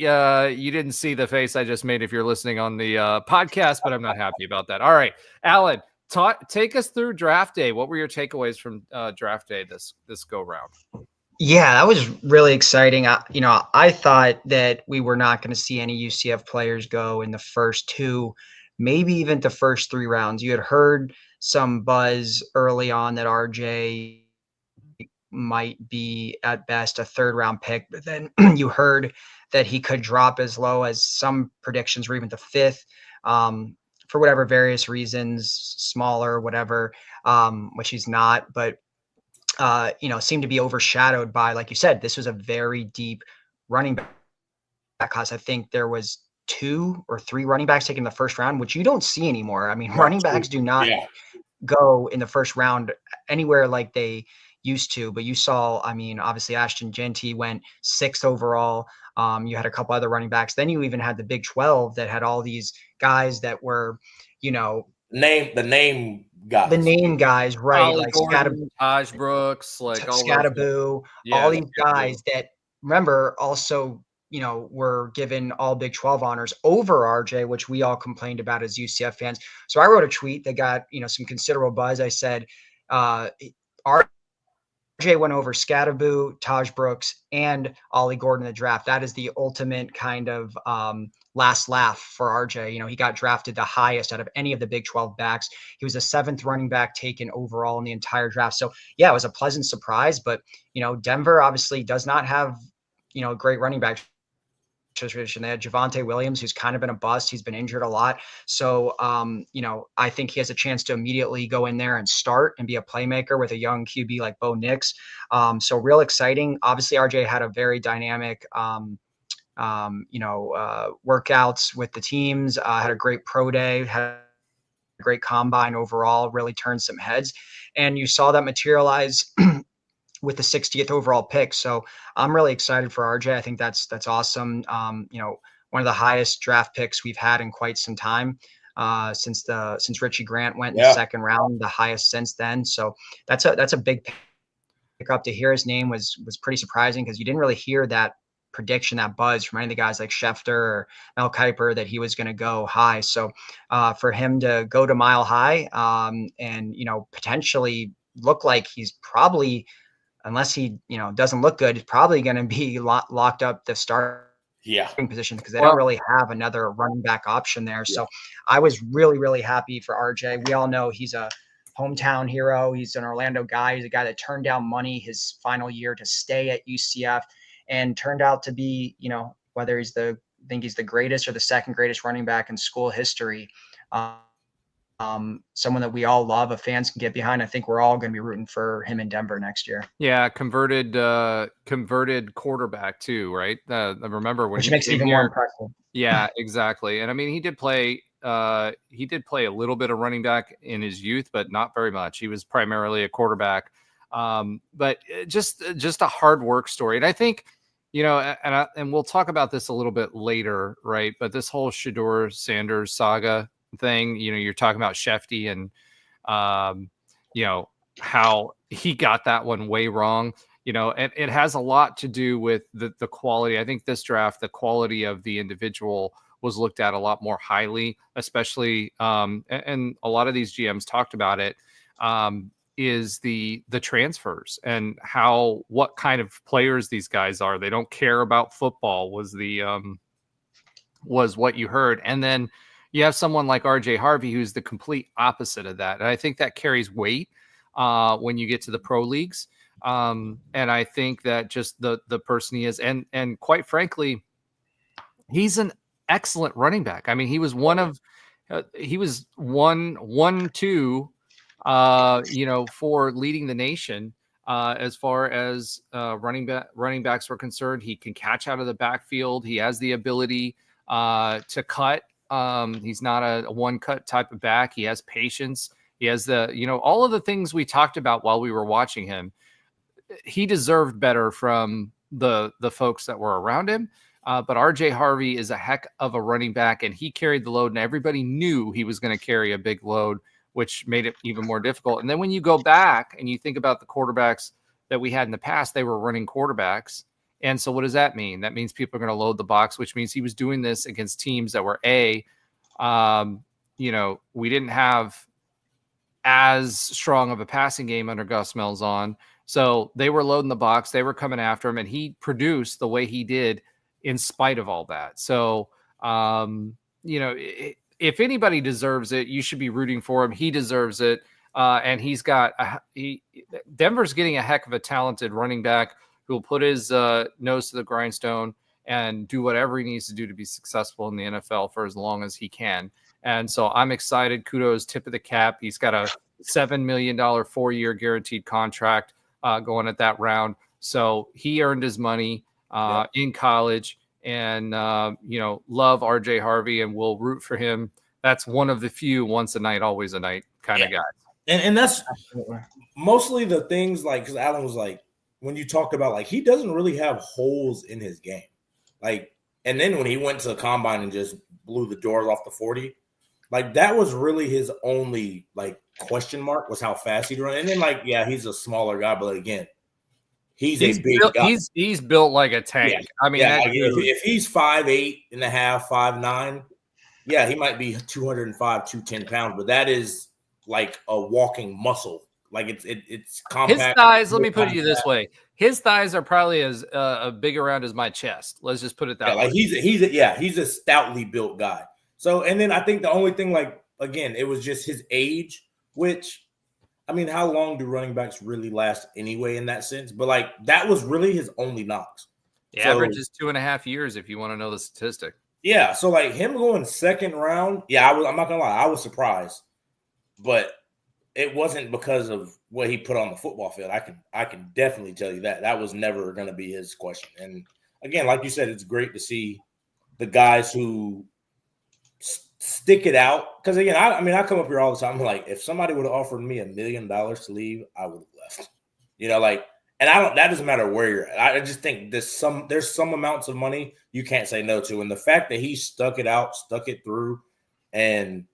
[SPEAKER 2] you didn't see the face I just made if you're listening on the podcast, but I'm not happy about that. All right, Alan, take us through draft day. What were your takeaways from draft day this go round?
[SPEAKER 3] Yeah, that was really exciting. I thought that we were not going to see any UCF players go in the first two, maybe even the first three rounds. You had heard some buzz early on that RJ might be at best a third round pick, but then you heard that he could drop as low as some predictions were even the fifth, for whatever various reasons, smaller, whatever, which he's not, but seemed to be overshadowed by, like you said, this was a very deep running back class. I think there was 2 or 3 running backs taken in the first round, which you don't see anymore. I mean, running backs do not go in the first round anywhere like they used to, but you saw, I mean, obviously Ashton Genty went 6th overall. You had a couple other running backs. Then you even had the Big 12 that had all these guys that were, the name guys, right?
[SPEAKER 2] Ollie like Gordon, Taj Brooks, like all
[SPEAKER 3] Scattaboo, all these guys that, remember, also, were given all Big 12 honors over RJ, which we all complained about as UCF fans. So I wrote a tweet that got, some considerable buzz. I said, RJ went over Scattaboo, Taj Brooks, and Ollie Gordon in the draft. That is the ultimate kind of last laugh for RJ. He got drafted the highest out of any of the Big 12 backs. He was the 7th running back taken overall in the entire draft. So, yeah, it was a pleasant surprise. But, Denver obviously does not have, a great running back tradition. They had Javonte Williams, who's kind of been a bust. He's been injured a lot. So, I think he has a chance to immediately go in there and start and be a playmaker with a young QB like Bo Nix. So real exciting. Obviously, RJ had a very dynamic, workouts with the teams, had a great pro day, had a great combine overall, really turned some heads. And you saw that materialize with the 60th overall pick. So I'm really excited for RJ. I think that's awesome. One of the highest draft picks we've had in quite some time, since Richie Grant went in the second round, the highest since then. So that's a big pick up. To hear his name was pretty surprising because you didn't really hear that prediction, that buzz from any of the guys like Schefter or Mel Kiper that he was going to go high. So for him to go to Mile High, and potentially look like he's probably, unless he, doesn't look good, he's probably going to be locked up the starting position because they don't really have another running back option there. So I was really, really happy for RJ. We all know he's a hometown hero. He's an Orlando guy. He's a guy that turned down money his final year to stay at UCF and turned out to be, whether he's I think he's the greatest or the second greatest running back in school history. Someone that we all love, fans can get behind. I think we're all going to be rooting for him in Denver next year.
[SPEAKER 2] Yeah, converted quarterback too, right? I remember when
[SPEAKER 3] which makes it even more impressive.
[SPEAKER 2] Yeah, exactly. And I mean, he did play a little bit of running back in his youth, but not very much. He was primarily a quarterback. But just a hard work story. And I think, and we'll talk about this a little bit later, right? But this whole Shedeur Sanders saga thing, you're talking about Shefty and, how he got that one way wrong, and it has a lot to do with the quality. I think this draft, the quality of the individual was looked at a lot more highly, especially and a lot of these GMs talked about it, is the transfers and what kind of players these guys are. They don't care about football was what you heard. And then you have someone like RJ Harvey, who's the complete opposite of that. And I think that carries weight when you get to the pro leagues. And I think that just the person he is, and quite frankly, he's an excellent running back. I mean, he was two, for leading the nation as far as running backs were concerned. He can catch out of the backfield. He has the ability to cut. He's not a one cut type of back. He has patience. He has all of the things we talked about while we were watching him. He deserved better from the folks that were around him. But RJ Harvey is a heck of a running back, and he carried the load, and everybody knew he was going to carry a big load, which made it even more difficult. And then when you go back and you think about the quarterbacks that we had in the past, they were running quarterbacks. And so what does that mean? That means people are going to load the box, which means he was doing this against teams that were we didn't have as strong of a passing game under Gus Malzahn. So they were loading the box. They were coming after him, and he produced the way he did in spite of all that. So, if anybody deserves it, you should be rooting for him. He deserves it. And he's got Denver's getting a heck of a talented running back who will put his nose to the grindstone and do whatever he needs to do to be successful in the NFL for as long as he can. And so I'm excited. Kudos, tip of the cap. He's got a $7 million 4-year guaranteed contract going at that round. So he earned his money in college, and love RJ Harvey, and we'll root for him. That's one of the few once a night, always a night kind of guys.
[SPEAKER 4] And that's mostly the things, like, because Alan was like, when you talked about, like, he doesn't really have holes in his game. Like, and then when he went to the combine and just blew the doors off the 40, like, that was really his only, like, question mark, was how fast he'd run. And then, like, yeah, he's a smaller guy, but again, he's a big guy.
[SPEAKER 2] He's built like a tank.
[SPEAKER 4] Yeah.
[SPEAKER 2] I mean,
[SPEAKER 4] if he's 5'8 and a half, 5'9, yeah, he might be 205, 210 pounds, but that is like a walking muscle. Like, it's compact.
[SPEAKER 2] His thighs, let me put it this way. His thighs are probably as big around as my chest. Let's just put it that way.
[SPEAKER 4] Like, he's a stoutly built guy. So, and then I think the only thing, like, again, it was just his age, which, I mean, how long do running backs really last anyway in that sense? But, like, that was really his only knocks.
[SPEAKER 2] The average is 2.5 years if you want to know the statistic.
[SPEAKER 4] Yeah, so, like, him going second round, I'm not going to lie, I was surprised. But it wasn't because of what he put on the football field. I can definitely tell you that. That was never going to be his question. And, again, like you said, it's great to see the guys who stick it out. Because, again, I come up here all the time. I'm like, if somebody would have offered me $1 million to leave, I would have left. And that doesn't matter where you're at. I just think there's some amounts of money you can't say no to. And the fact that he stuck it through, and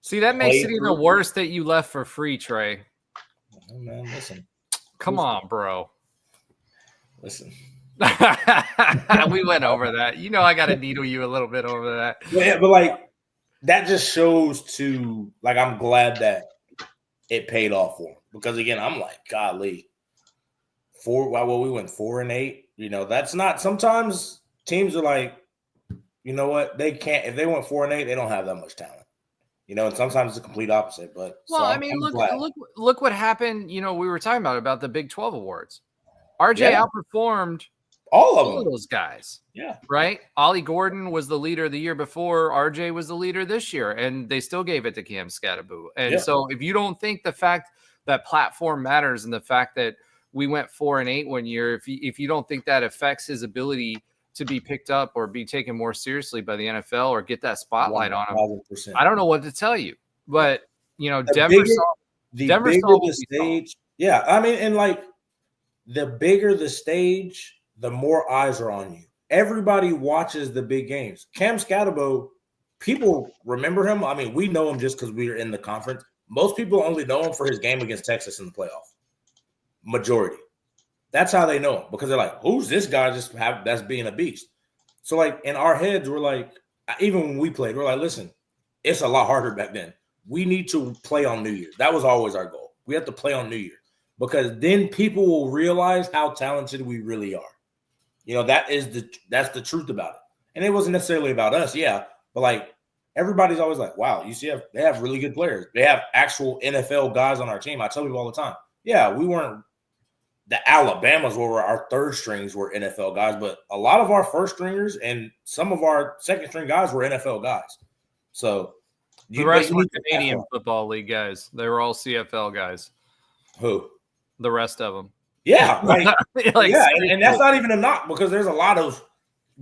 [SPEAKER 2] see, that makes it even worse that you left for free, Trey.
[SPEAKER 4] Oh, man, listen.
[SPEAKER 2] Come on, bro.
[SPEAKER 4] Listen.
[SPEAKER 2] We went over that. I got to needle you a little bit over that.
[SPEAKER 4] Yeah, but, like, that just shows I'm glad that it paid off for him. Because, again, I'm like, golly. We went 4-8. That's not – sometimes teams are like, you know what? They can't – if they went 4-8, they don't have that much talent. And sometimes it's the complete opposite. But
[SPEAKER 2] look what happened. We were talking about the Big 12 awards. RJ outperformed all of those guys.
[SPEAKER 4] Yeah.
[SPEAKER 2] Right? Ollie Gordon was the leader the year before. RJ was the leader this year, and they still gave it to Cam Scattaboo. And so if you don't think the fact that platform matters and the fact that we went 4-8 one year, if you don't think that affects his ability to be picked up or be taken more seriously by the NFL or get that spotlight on him,
[SPEAKER 4] 100%.
[SPEAKER 2] I don't know what to tell you. But, Denver saw
[SPEAKER 4] the stage. Yeah, I mean, and, like, the bigger the stage, the more eyes are on you. Everybody watches the big games. Cam Scattaboo, people remember him. I mean, we know him just because we are in the conference. Most people only know him for his game against Texas in the playoff. Majority. That's how they know him, because they're like, who's this guy that's being a beast? So, like, in our heads, we're like, even when we played, we're like, listen, it's a lot harder back then. We need to play on New Year. That was always our goal. We have to play on New Year because then people will realize how talented we really are. You know, that's the truth about it. And it wasn't necessarily about us, yeah, but like everybody's always like, wow, UCF, they have really good players. They have actual NFL guys on our team. I tell people all the time, yeah, we weren't the Alabamas where our third strings were NFL guys, but a lot of our first stringers and some of our second string guys were NFL guys. So
[SPEAKER 2] the rest were Canadian Football League guys. They were all CFL guys.
[SPEAKER 4] Who?
[SPEAKER 2] The rest of them.
[SPEAKER 4] Yeah, and that's not even a knock because there's a lot of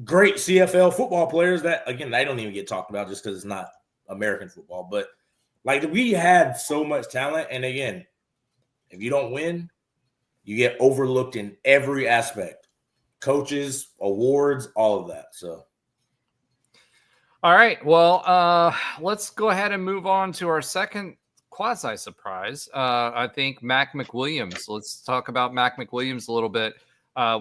[SPEAKER 4] great CFL football players that, again, they don't even get talked about just because it's not American football. But like we had so much talent, and again, if you don't win, you get overlooked in every aspect. Coaches, awards, all of that. So,
[SPEAKER 2] all right. Well, let's go ahead and move on to our second quasi surprise. I think Mac McWilliams. Let's talk about Mac McWilliams a little bit.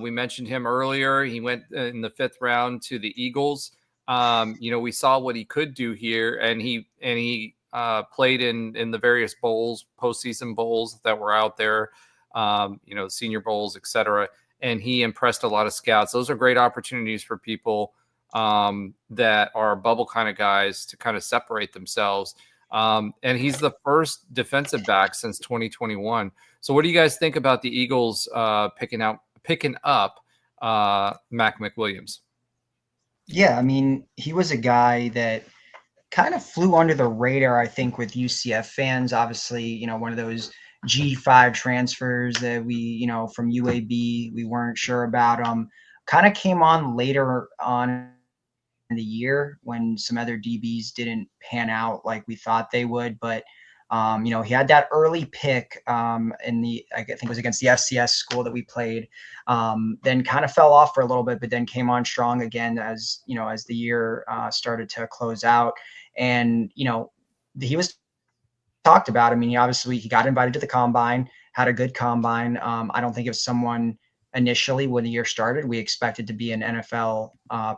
[SPEAKER 2] We mentioned him earlier. He went in the 5th round to the Eagles. We saw what he could do here, and he played in the various bowls, postseason bowls that were out there. Senior bowls, etc. And he impressed a lot of scouts. Those are great opportunities for people that are bubble kind of guys to kind of separate themselves. And he's the first defensive back since 2021. So what do you guys think about the Eagles picking up Mac McWilliams?
[SPEAKER 3] Yeah, I mean, he was a guy that kind of flew under the radar, I think, with UCF fans. Obviously, one of those G5 transfers that we, from UAB, we weren't sure about him. Kind of came on later on in the year when some other DBs didn't pan out like we thought they would. But, he had that early pick I think it was against the FCS school that we played, then kind of fell off for a little bit, but then came on strong again as the year started to close out. And, he was talked about. I mean, he got invited to the combine, had a good combine. I don't think it was someone initially when the year started we expected to be an NFL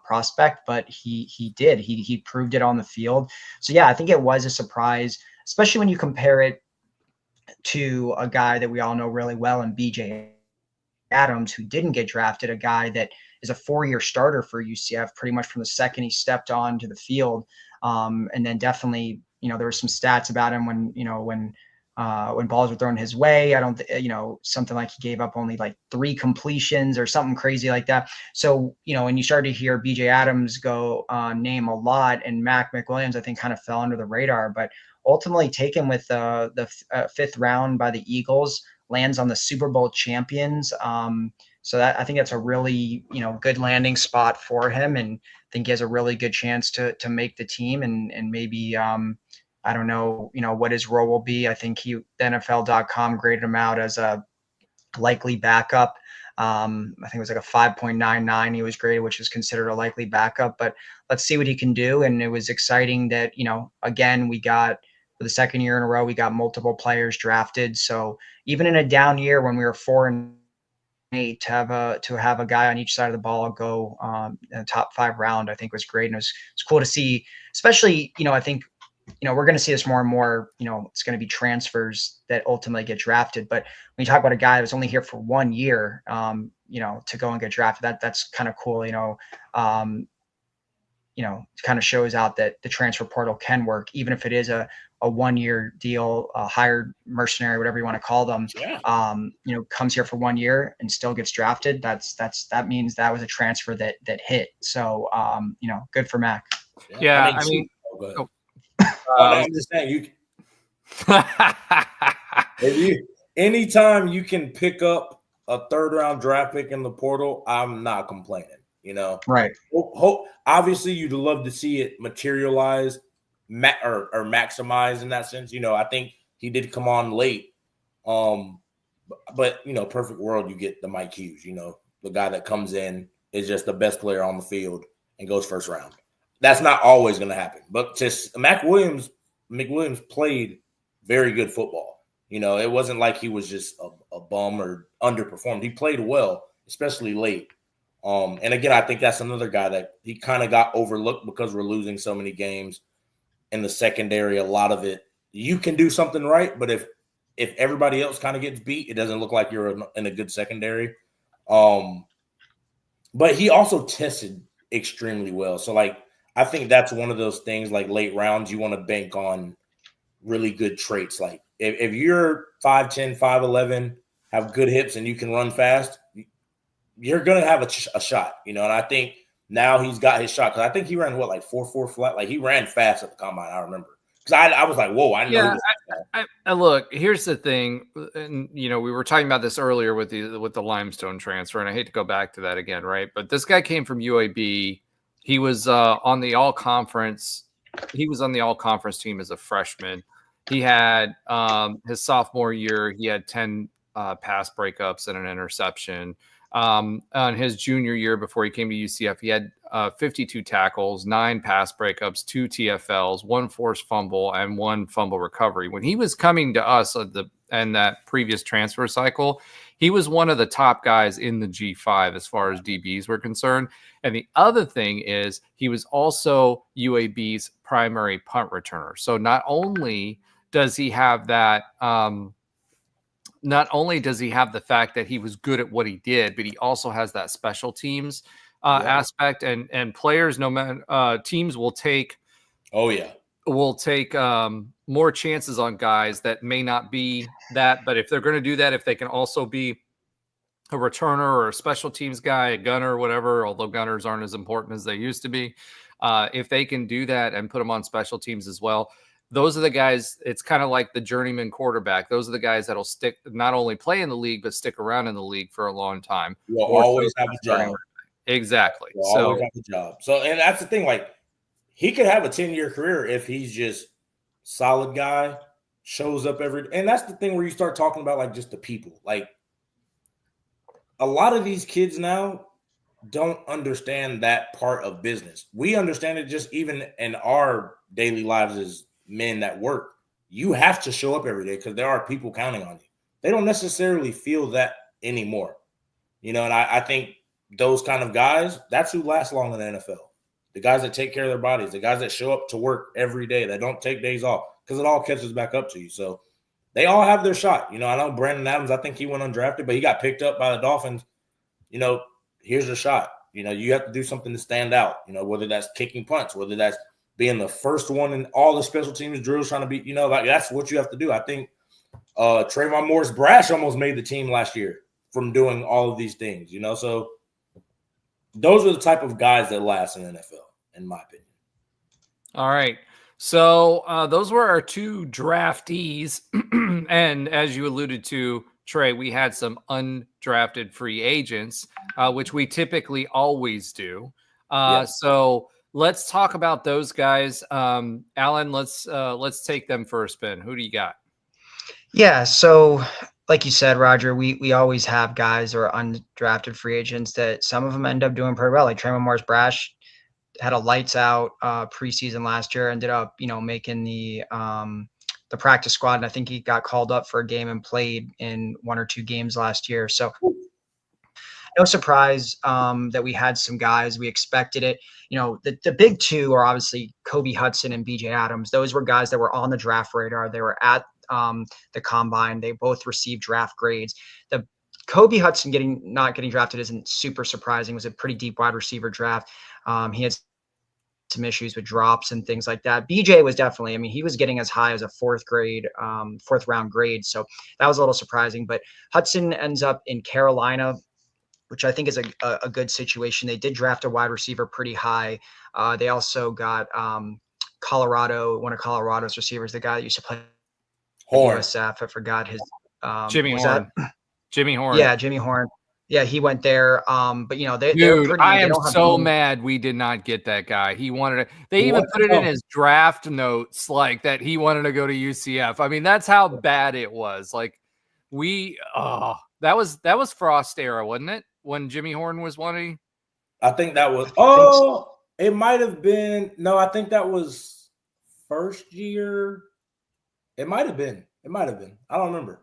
[SPEAKER 3] prospect, but he did. He proved it on the field. So yeah, I think it was a surprise, especially when you compare it to a guy that we all know really well in BJ Adams, who didn't get drafted, a guy that is a 4-year starter for UCF pretty much from the second he stepped onto the field. And then definitely, there were some stats about him when balls were thrown his way. I don't, something like he gave up only like 3 completions or something crazy like that. So, when you started to hear BJ Adams go name a lot, and Mac McWilliams, I think, kind of fell under the radar, but ultimately taken with the 5th round by the Eagles, lands on the Super Bowl champions. So that, I think that's a really, good landing spot for him. And I think he has a really good chance to make the team and maybe, I don't know, what his role will be. I think the NFL.com graded him out as a likely backup. I think it was like a 5.99 he was graded, which is considered a likely backup, but let's see what he can do. And it was exciting that, again, we got, for the second year in a row, we got multiple players drafted. So even in a down year when we were 4-8, to have a guy on each side of the ball go in the top 5 round, I think was great. And it's cool to see, especially, I think, we're going to see this more and more, it's going to be transfers that ultimately get drafted. But when you talk about a guy that was only here for 1 year, to go and get drafted, that's kind of cool, kind of shows out that the transfer portal can work, even if it is a 1-year deal, a hired mercenary, whatever you want to call them, comes here for 1 year and still gets drafted. That means that was a transfer that hit. So, good for Mac.
[SPEAKER 2] Yeah.
[SPEAKER 4] I'm just saying anytime you can pick up a 3rd round draft pick in the portal, I'm not complaining.
[SPEAKER 3] Right.
[SPEAKER 4] Obviously, you'd love to see it materialize, or maximize in that sense. I think he did come on late, but perfect world, you get the Mike Hughes. The guy that comes in is just the best player on the field and goes 1st round. That's not always going to happen, but just McWilliams played very good football. It wasn't like he was just a bum or underperformed. He played well, especially late. And again, I think that's another guy that he kind of got overlooked because we're losing so many games in the secondary. A lot of it, you can do something right, but if everybody else kind of gets beat, it doesn't look like you're in a good secondary. But he also tested extremely well. So, like, I think that's one of those things, like late rounds, you want to bank on really good traits. Like, if you're 5'10", 5'11", have good hips, and you can run fast, you're going to have a shot, you know. And I think now he's got his shot, because I think he ran, like 4.4 flat? Like, he ran fast at the combine, I remember. Because I was like, whoa, I know.
[SPEAKER 2] I look, here's the thing, and you know, we were talking about this earlier with the Limestone transfer, and I hate to go back to that again, right? But this guy came from UAB. He was on the all conference. He was on the all conference team as a freshman. He had his sophomore year, he had 10 pass breakups and an interception. On his junior year, before he came to UCF, he had 52 tackles, 9 pass breakups, 2 TFLs, 1 forced fumble, and 1 fumble recovery. When he was coming to us and that previous transfer cycle, he was one of the top guys in the G5 as far as DBs were concerned. And the other thing is, he was also UAB's primary punt returner. So not only does he have that, not only does he have the fact that he was good at what he did, but he also has that special teams aspect, and players, no matter teams will take.
[SPEAKER 4] Oh yeah.
[SPEAKER 2] Will take more chances on guys that may not be that, but if they're going to do that, if they can also be a returner or a special teams guy, a gunner, whatever, although gunners aren't as important as they used to be, if they can do that and put them on special teams as well, those are the guys. It's kind of like the journeyman quarterback. Those are the guys that'll stick, not only play in the league, but stick around in the league for a long time.
[SPEAKER 4] You'll always have a job.
[SPEAKER 2] Exactly.
[SPEAKER 4] You'll always have a job. So, and that's the thing, like, he could have a 10-year career if he's just solid guy, shows up every day. And that's the thing where you start talking about, like, just the people. Like, a lot of these kids now don't understand that part of business. We understand it just even in our daily lives as men that work. You have to show up every day because there are people counting on you. They don't necessarily feel that anymore. You know, and I think those kind of guys, that's who lasts long in the NFL. The guys that take care of their bodies, the guys that show up to work every day, that don't take days off, because it all catches back up to you. So they all have their shot. You know, I know Brandon Adams, I think he went undrafted, but he got picked up by the Dolphins. You know, here's your shot. You know, you have to do something to stand out, you know, whether that's kicking punts, whether that's being the first one in all the special teams drills, trying to be, you know, like, that's what you have to do. I think Trayvon Morris Brash almost made the team last year from doing all of these things, you know. So those are the type of guys that last in the NFL, in my opinion.
[SPEAKER 2] All right. So those were our 2 draftees. And as you alluded to, Trey, we had some undrafted free agents, which we typically always do. So let's talk about those guys. Alan, let's take them for a spin. Who do you got?
[SPEAKER 3] Yeah, so like you said, Roger, we always have guys or undrafted free agents that some of them end up doing pretty well. Like Trayvon Morris Brash had a lights out preseason last year, ended up, you know, making the practice squad, and I think he got called up for a game and played in 1 or 2 games last year. So no surprise that we had some guys. We expected it. You know, the big 2 are obviously Kobe Hudson and BJ Adams. Those were guys that were on the draft radar. They were at the combine. They both received draft grades. The Kobe Hudson not getting drafted isn't super surprising. It was a pretty deep wide receiver draft. He had some issues with drops and things like that. BJ was definitely, I mean, he was getting as high as a 4th round grade. So that was a little surprising, but Hudson ends up in Carolina, which I think is a good situation. They did draft a wide receiver pretty high. They also got Colorado, one of Colorado's receivers, the guy that used to play USF. I forgot his
[SPEAKER 2] Jimmy Horn. Jimmy Horn.
[SPEAKER 3] Yeah, Jimmy Horn. Yeah, he went there. But you know,
[SPEAKER 2] I am so mad we did not get that guy. He wanted to. They even put it in his draft notes, like that he wanted to go to UCF. I mean, that's how bad it was. Like that was Frost era, wasn't it? When Jimmy Horn was wanting.
[SPEAKER 4] I think that was. It might have been. No, I think that was first year. It might have been. I don't remember.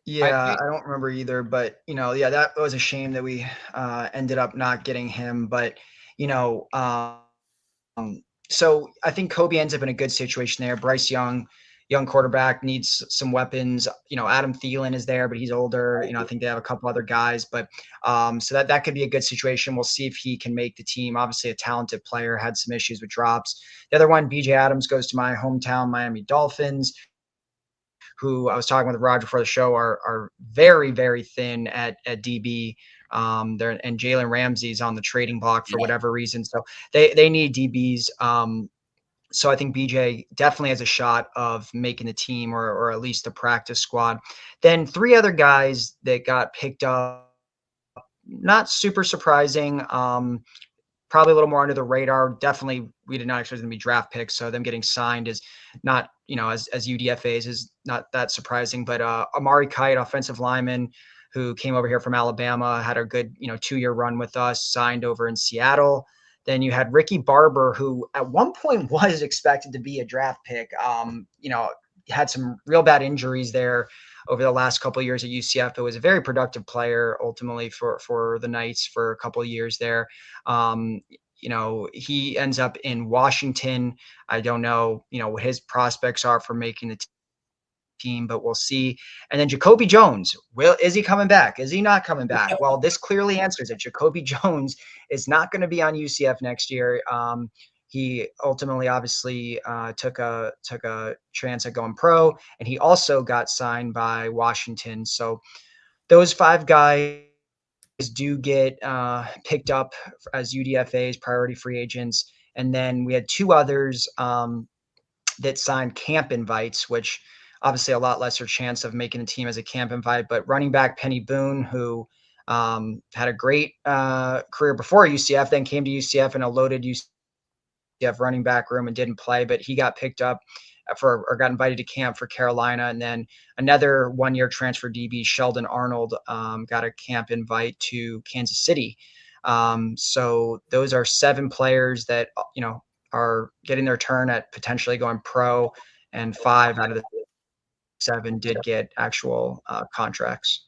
[SPEAKER 3] Yeah, I don't remember either, but yeah, that was a shame that we ended up not getting him. But you know, so I think Kobe ends up in a good situation there. Bryce young quarterback, needs some weapons. Adam Thielen is there, but he's older. I think they have a couple other guys, but so that could be a good situation. We'll see if he can make the team. Obviously, a talented player, had some issues with drops. The other one, BJ Adams, goes to my hometown, Miami Dolphins, who I was talking with Roger before the show, are very, very thin at DB. And Jalen Ramsey's on the trading block for whatever reason. So they need DBs. So I think BJ definitely has a shot of making the team or at least the practice squad. Then 3 other guys that got picked up, not super surprising. Probably a little more under the radar. Definitely, we did not expect them to be draft picks, so them getting signed is not, as UDFAs is not that surprising. But Amari Kite, offensive lineman, who came over here from Alabama, had a good, 2-year run with us, signed over in Seattle. Then you had Ricky Barber, who at one point was expected to be a draft pick. Had some real bad injuries there over the last couple of years at UCF, but was a very productive player ultimately for the Knights for a couple of years there. He ends up in Washington. I don't know, what his prospects are for making the team, but we'll see. And then Jacoby Jones, is he coming back? Is he not coming back? Well, this clearly answers it. Jacoby Jones is not going to be on UCF next year. He ultimately, obviously, took a chance at going pro, and he also got signed by Washington. So those 5 guys do get picked up as UDFAs, priority free agents. And then we had 2 others that signed camp invites, which obviously a lot lesser chance of making the team as a camp invite. But running back Penny Boone, who had a great career before UCF, then came to UCF in a loaded UCF running back room and didn't play, but he got picked up or got invited to camp for Carolina. And then another 1-year transfer DB, Sheldon Arnold, got a camp invite to Kansas City. So those are 7 players that, are getting their turn at potentially going pro, and 5 out of the 7 did get actual contracts.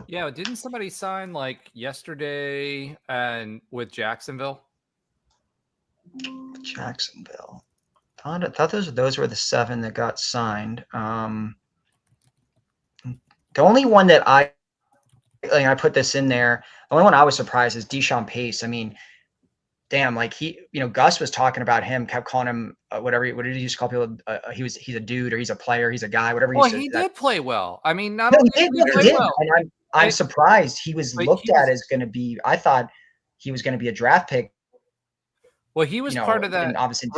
[SPEAKER 2] Yeah, didn't somebody sign like yesterday and with Jacksonville?
[SPEAKER 3] Jacksonville. I thought those were the 7 that got signed. The only one that I put this in there, the only one I was surprised is Deshaun Pace. I mean, damn, like Gus was talking about him, kept calling him what did he used to call people? He's a dude, or he's a player, he's a guy, whatever.
[SPEAKER 2] Well, he did play well. I mean, not
[SPEAKER 3] no,
[SPEAKER 2] only
[SPEAKER 3] he
[SPEAKER 2] did he play
[SPEAKER 3] did.
[SPEAKER 2] well,
[SPEAKER 3] And I'm surprised he was looked at as going to be. I thought he was going to be a draft pick.
[SPEAKER 2] Well, he was part of that.
[SPEAKER 3] And obviously,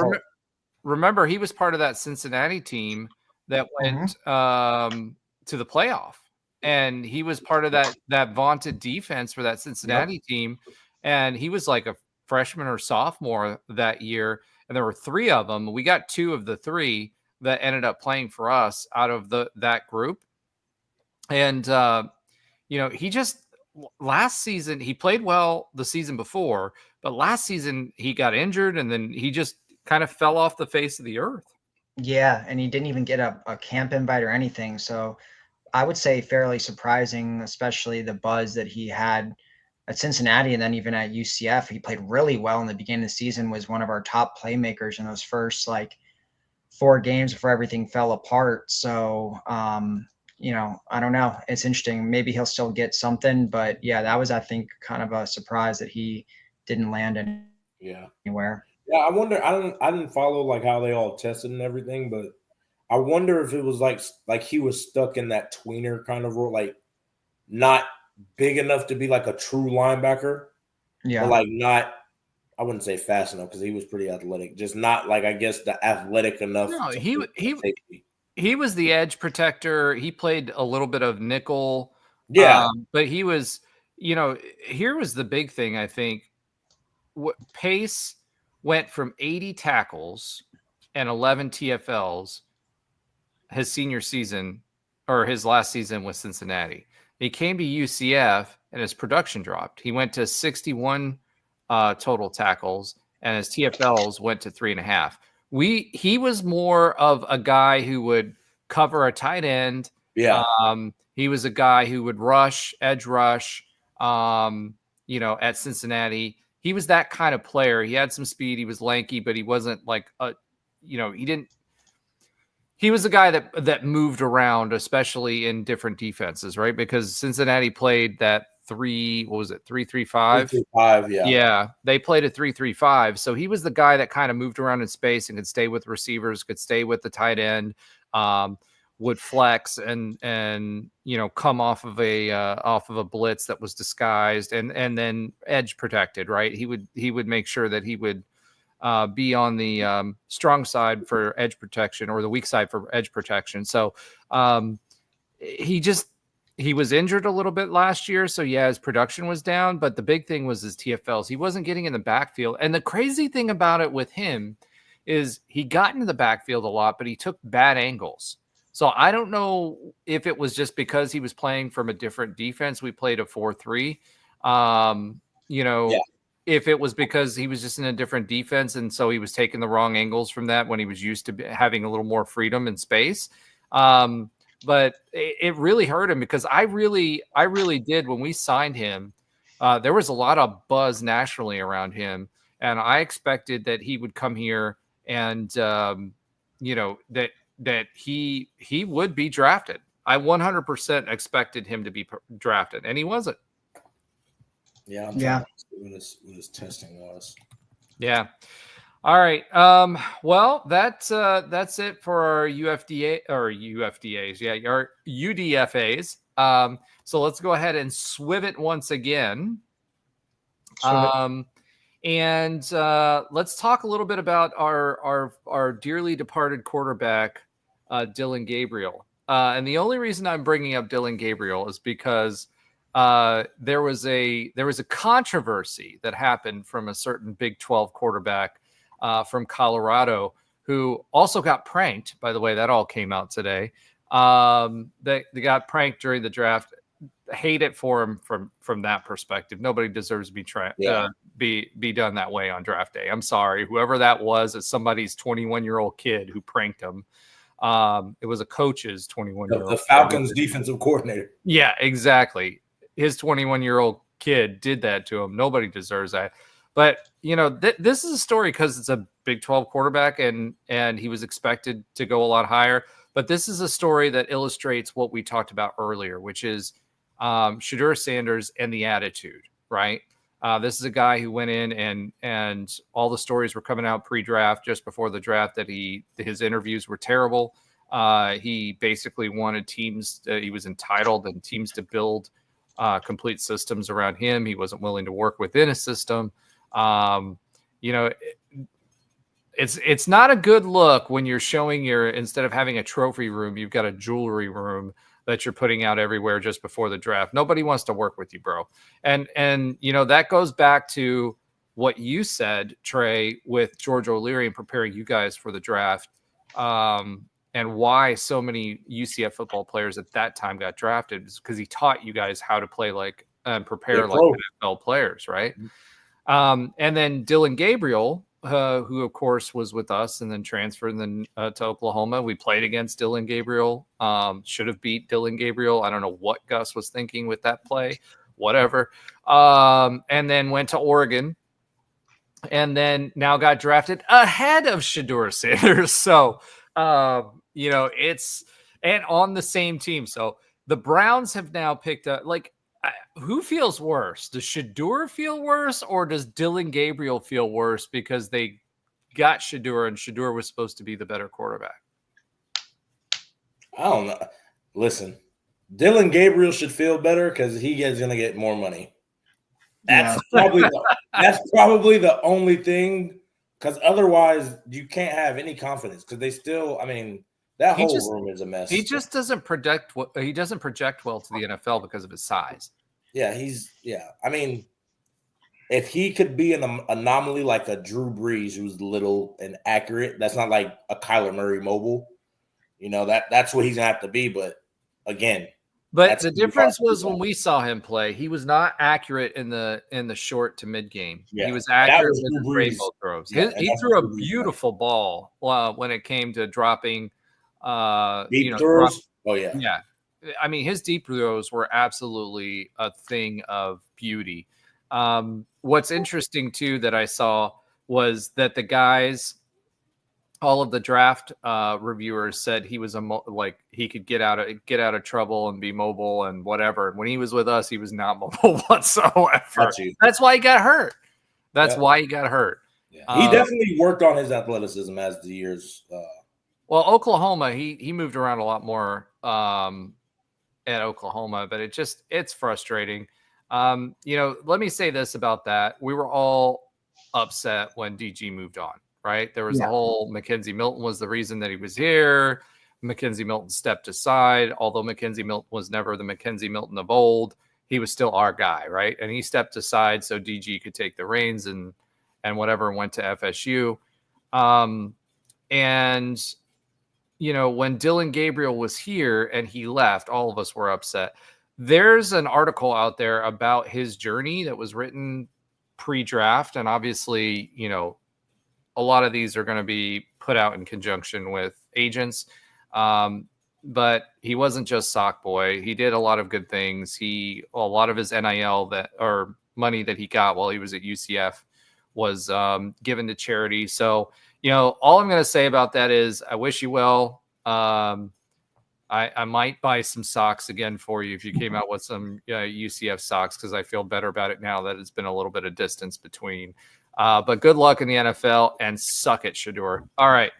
[SPEAKER 2] remember, he was part of that Cincinnati team that went to the playoff, and he was part of that vaunted defense for that Cincinnati team, and he was like a freshman or sophomore that year, and there were 3 of them. We got 2 of the 3 that ended up playing for us out of that group. And he just last season he played well the season before, but last season he got injured, and then he just kind of fell off the face of the earth.
[SPEAKER 3] Yeah, and he didn't even get a camp invite or anything. So I would say fairly surprising, especially the buzz that he had at Cincinnati, and then even at UCF. He played really well in the beginning of the season, was one of our top playmakers in those first 4 games before everything fell apart. So, I don't know. It's interesting. Maybe he'll still get something, but yeah, that was, I think, kind of a surprise that he didn't land anywhere.
[SPEAKER 4] Yeah, I wonder. I didn't follow how they all tested and everything, but I wonder if it was like he was stuck in that tweener kind of role, not big enough to be like a true linebacker, but not. I wouldn't say fast enough because he was pretty athletic. Just not I guess the athletic enough.
[SPEAKER 2] No, he was the edge protector. He played a little bit of nickel.
[SPEAKER 4] Yeah,
[SPEAKER 2] but he was. Here was the big thing. I think Pace went from 80 tackles and 11 TFLs his senior season, or his last season with Cincinnati. He came to UCF and his production dropped. He went to 61 total tackles, and his TFLs went to 3.5. He was more of a guy who would cover a tight end
[SPEAKER 4] Yeah.
[SPEAKER 2] He was a guy who would rush, edge rush, at Cincinnati. He was that kind of player. He had some speed. He was lanky, but he wasn't like he was a guy that moved around, especially in different defenses, right? Because Cincinnati played that 3-3-5?
[SPEAKER 4] 3-5, yeah.
[SPEAKER 2] Yeah, they played a 3-3-5. So he was the guy that kind of moved around in space and could stay with receivers, could stay with the tight end, would flex and come off of a blitz that was disguised and then edge protected, right? He would make sure that he would be on the strong side for edge protection or the weak side for edge protection. So he was injured a little bit last year. So yeah, his production was down, but the big thing was his TFLs. He wasn't getting in the backfield. And the crazy thing about it with him is he got into the backfield a lot, but he took bad angles. So I don't know if it was just because he was playing from a different defense. We played a 4-3. If it was because he was just in a different defense and so he was taking the wrong angles from that when he was used to having a little more freedom and space. But it really hurt him because I really did when we signed him. There was a lot of buzz nationally around him, and I expected that he would come here and that he would be drafted. I 100% expected him to be drafted, and he wasn't.
[SPEAKER 4] Yeah, I'm trying to see what his testing was.
[SPEAKER 2] Yeah. All right. Well, that's it for our UFDAs. Yeah, our UDFAs. So let's go ahead and swiv it once again. And let's talk a little bit about our dearly departed quarterback, Dillon Gabriel. And the only reason I'm bringing up Dillon Gabriel is because there was a controversy that happened from a certain Big 12 quarterback from Colorado who also got pranked. By the way, that all came out today. They got pranked during the draft. Hate it for him from that perspective. Nobody deserves to be done that way on draft day. I'm sorry, whoever that was. It's somebody's 21-year-old kid who pranked him. It was a coach's 21-year-old.
[SPEAKER 4] The Falcons defensive coordinator.
[SPEAKER 2] Yeah, exactly. His 21-year-old kid did that to him. Nobody deserves that. But, this is a story because it's a Big 12 quarterback and he was expected to go a lot higher. But this is a story that illustrates what we talked about earlier, which is Shedeur Sanders and the attitude, right? This is a guy who went in and all the stories were coming out pre-draft, just before the draft, that his interviews were terrible. He basically wanted teams, he was entitled and teams to build complete systems around him. He wasn't willing to work within a system. It's not a good look when you're showing instead of having a trophy room, you've got a jewelry room that you're putting out everywhere just before the draft. Nobody wants to work with you, bro. And that goes back to what you said, Trey, with George O'Leary and preparing you guys for the draft, and why so many UCF football players at that time got drafted, is because he taught you guys how to play like and prepare like NFL players, right? Mm-hmm. And then Dillon Gabriel, who of course was with us and then transferred then to Oklahoma. We played against Dillon Gabriel. Should have beat Dillon Gabriel. I don't know what Gus was thinking with that play. Whatever. And then went to Oregon. And then now got drafted ahead of Shedeur Sanders. So, it's and on the same team. So the Browns have now picked up, like, who feels worse? Does Shedeur feel worse, or does Dillon Gabriel feel worse because they got Shedeur and Shedeur was supposed to be the better quarterback?
[SPEAKER 4] I don't know. Listen, Dillon Gabriel should feel better because he is going to get more money. That's probably the only thing, because otherwise you can't have any confidence, because they still, that whole room is a mess.
[SPEAKER 2] He just doesn't project well to the NFL because of his size.
[SPEAKER 4] Yeah, if he could be an anomaly like a Drew Brees, who's little and accurate, that's not like a Kyler Murray mobile. That's what he's gonna have to be. But again,
[SPEAKER 2] the difference was when we saw him play, he was not accurate in the short to mid game. Yeah, he was accurate with his rainbow throws. Yeah, he threw a beautiful ball when it came to dropping.
[SPEAKER 4] Deep throws. Oh yeah,
[SPEAKER 2] yeah. I mean, his deep throws were absolutely a thing of beauty. What's interesting too that I saw was that the guys, all of the draft reviewers said he was like he could get out of trouble and be mobile and whatever. And when he was with us, he was not mobile whatsoever. That's why he got hurt. That's why he got hurt.
[SPEAKER 4] Yeah. He definitely worked on his athleticism as the years.
[SPEAKER 2] Well, Oklahoma, he moved around a lot more at Oklahoma, but it's frustrating. Let me say this about that: we were all upset when DG moved on. Right. There was the whole Mackenzie Milton was the reason that he was here. Mackenzie Milton stepped aside, although Mackenzie Milton was never the Mackenzie Milton of old. He was still our guy. Right. And he stepped aside so DG could take the reins and whatever, and went to FSU. And, when Dylan Gabriel was here and he left, all of us were upset. There's an article out there about his journey that was written pre-draft. And obviously, a lot of these are going to be put out in conjunction with agents. But he wasn't just sock boy. He did a lot of good things. A lot of his NIL or money that he got while he was at UCF was given to charity. So, all I'm going to say about that is I wish you well. I might buy some socks again for you if you came out with some UCF socks, because I feel better about it now that it's been a little bit of distance between. But good luck in the NFL and suck it, Shedeur. All right.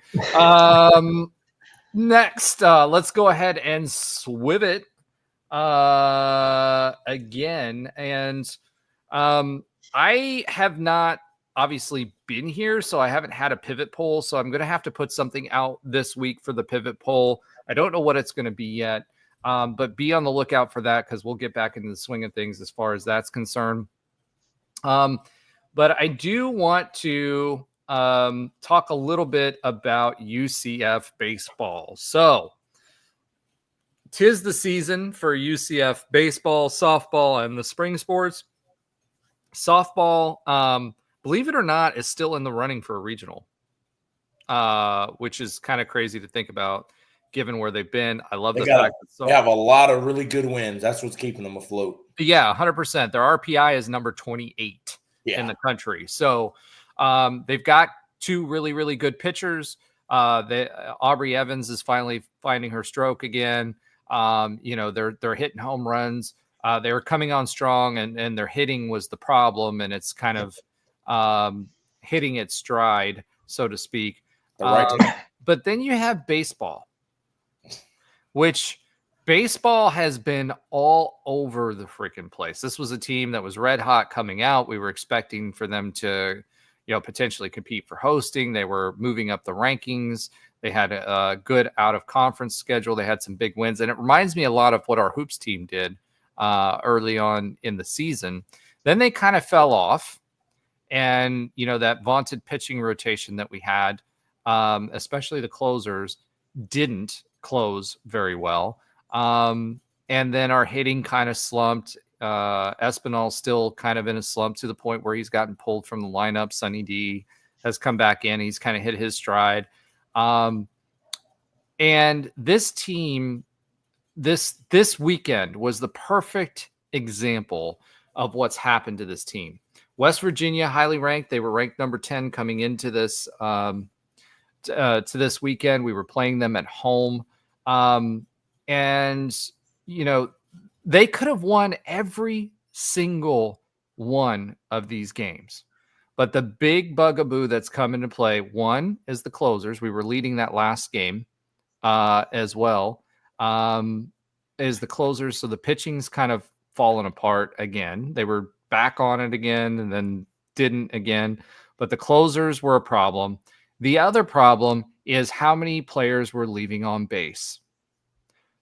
[SPEAKER 2] Next, let's go ahead and swiv it again. And I have not obviously been here, so I haven't had a pivot poll. So I'm going to have to put something out this week for the pivot poll. I don't know what it's going to be yet, but be on the lookout for that, because we'll get back into the swing of things as far as that's concerned. But I do want to talk a little bit about UCF baseball. So, 'tis the season for UCF baseball, softball, and the spring sports. Softball, believe it or not, is still in the running for a regional, which is kind of crazy to think about, given where they've been. I love the fact that
[SPEAKER 4] they have a lot of really good wins. That's what's keeping them afloat.
[SPEAKER 2] Yeah, 100%. Their RPI is number 28 in the country. So they've got two really, really good pitchers. Aubrey Evans is finally finding her stroke again. They're hitting home runs. They were coming on strong, and their hitting was the problem, and it's kind of hitting its stride, so to speak. But then you have baseball, which baseball has been all over the freaking place. This was a team that was red hot coming out. We were expecting for them to, potentially compete for hosting. They were moving up the rankings. They had a good out of conference schedule. They had some big wins. And it reminds me a lot of what our hoops team did early on in the season. Then they kind of fell off. And, that vaunted pitching rotation that we had, especially the closers, didn't close very well. And then our hitting kind of slumped. Espinal still kind of in a slump to the point where he's gotten pulled from the lineup. Sonny D has come back in. He's kind of hit his stride. And this team, this weekend was the perfect example of what's happened to this team. West Virginia, highly ranked. They were ranked number 10 coming into this to this weekend. We were playing them at home. And, they could have won every single one of these games. But the big bugaboo that's come into play, one, is the closers. We were leading that last game as well, is the closers. So the pitching's kind of fallen apart again. They were back on it again and then didn't again. But the closers were a problem. The other problem is how many players were leaving on base.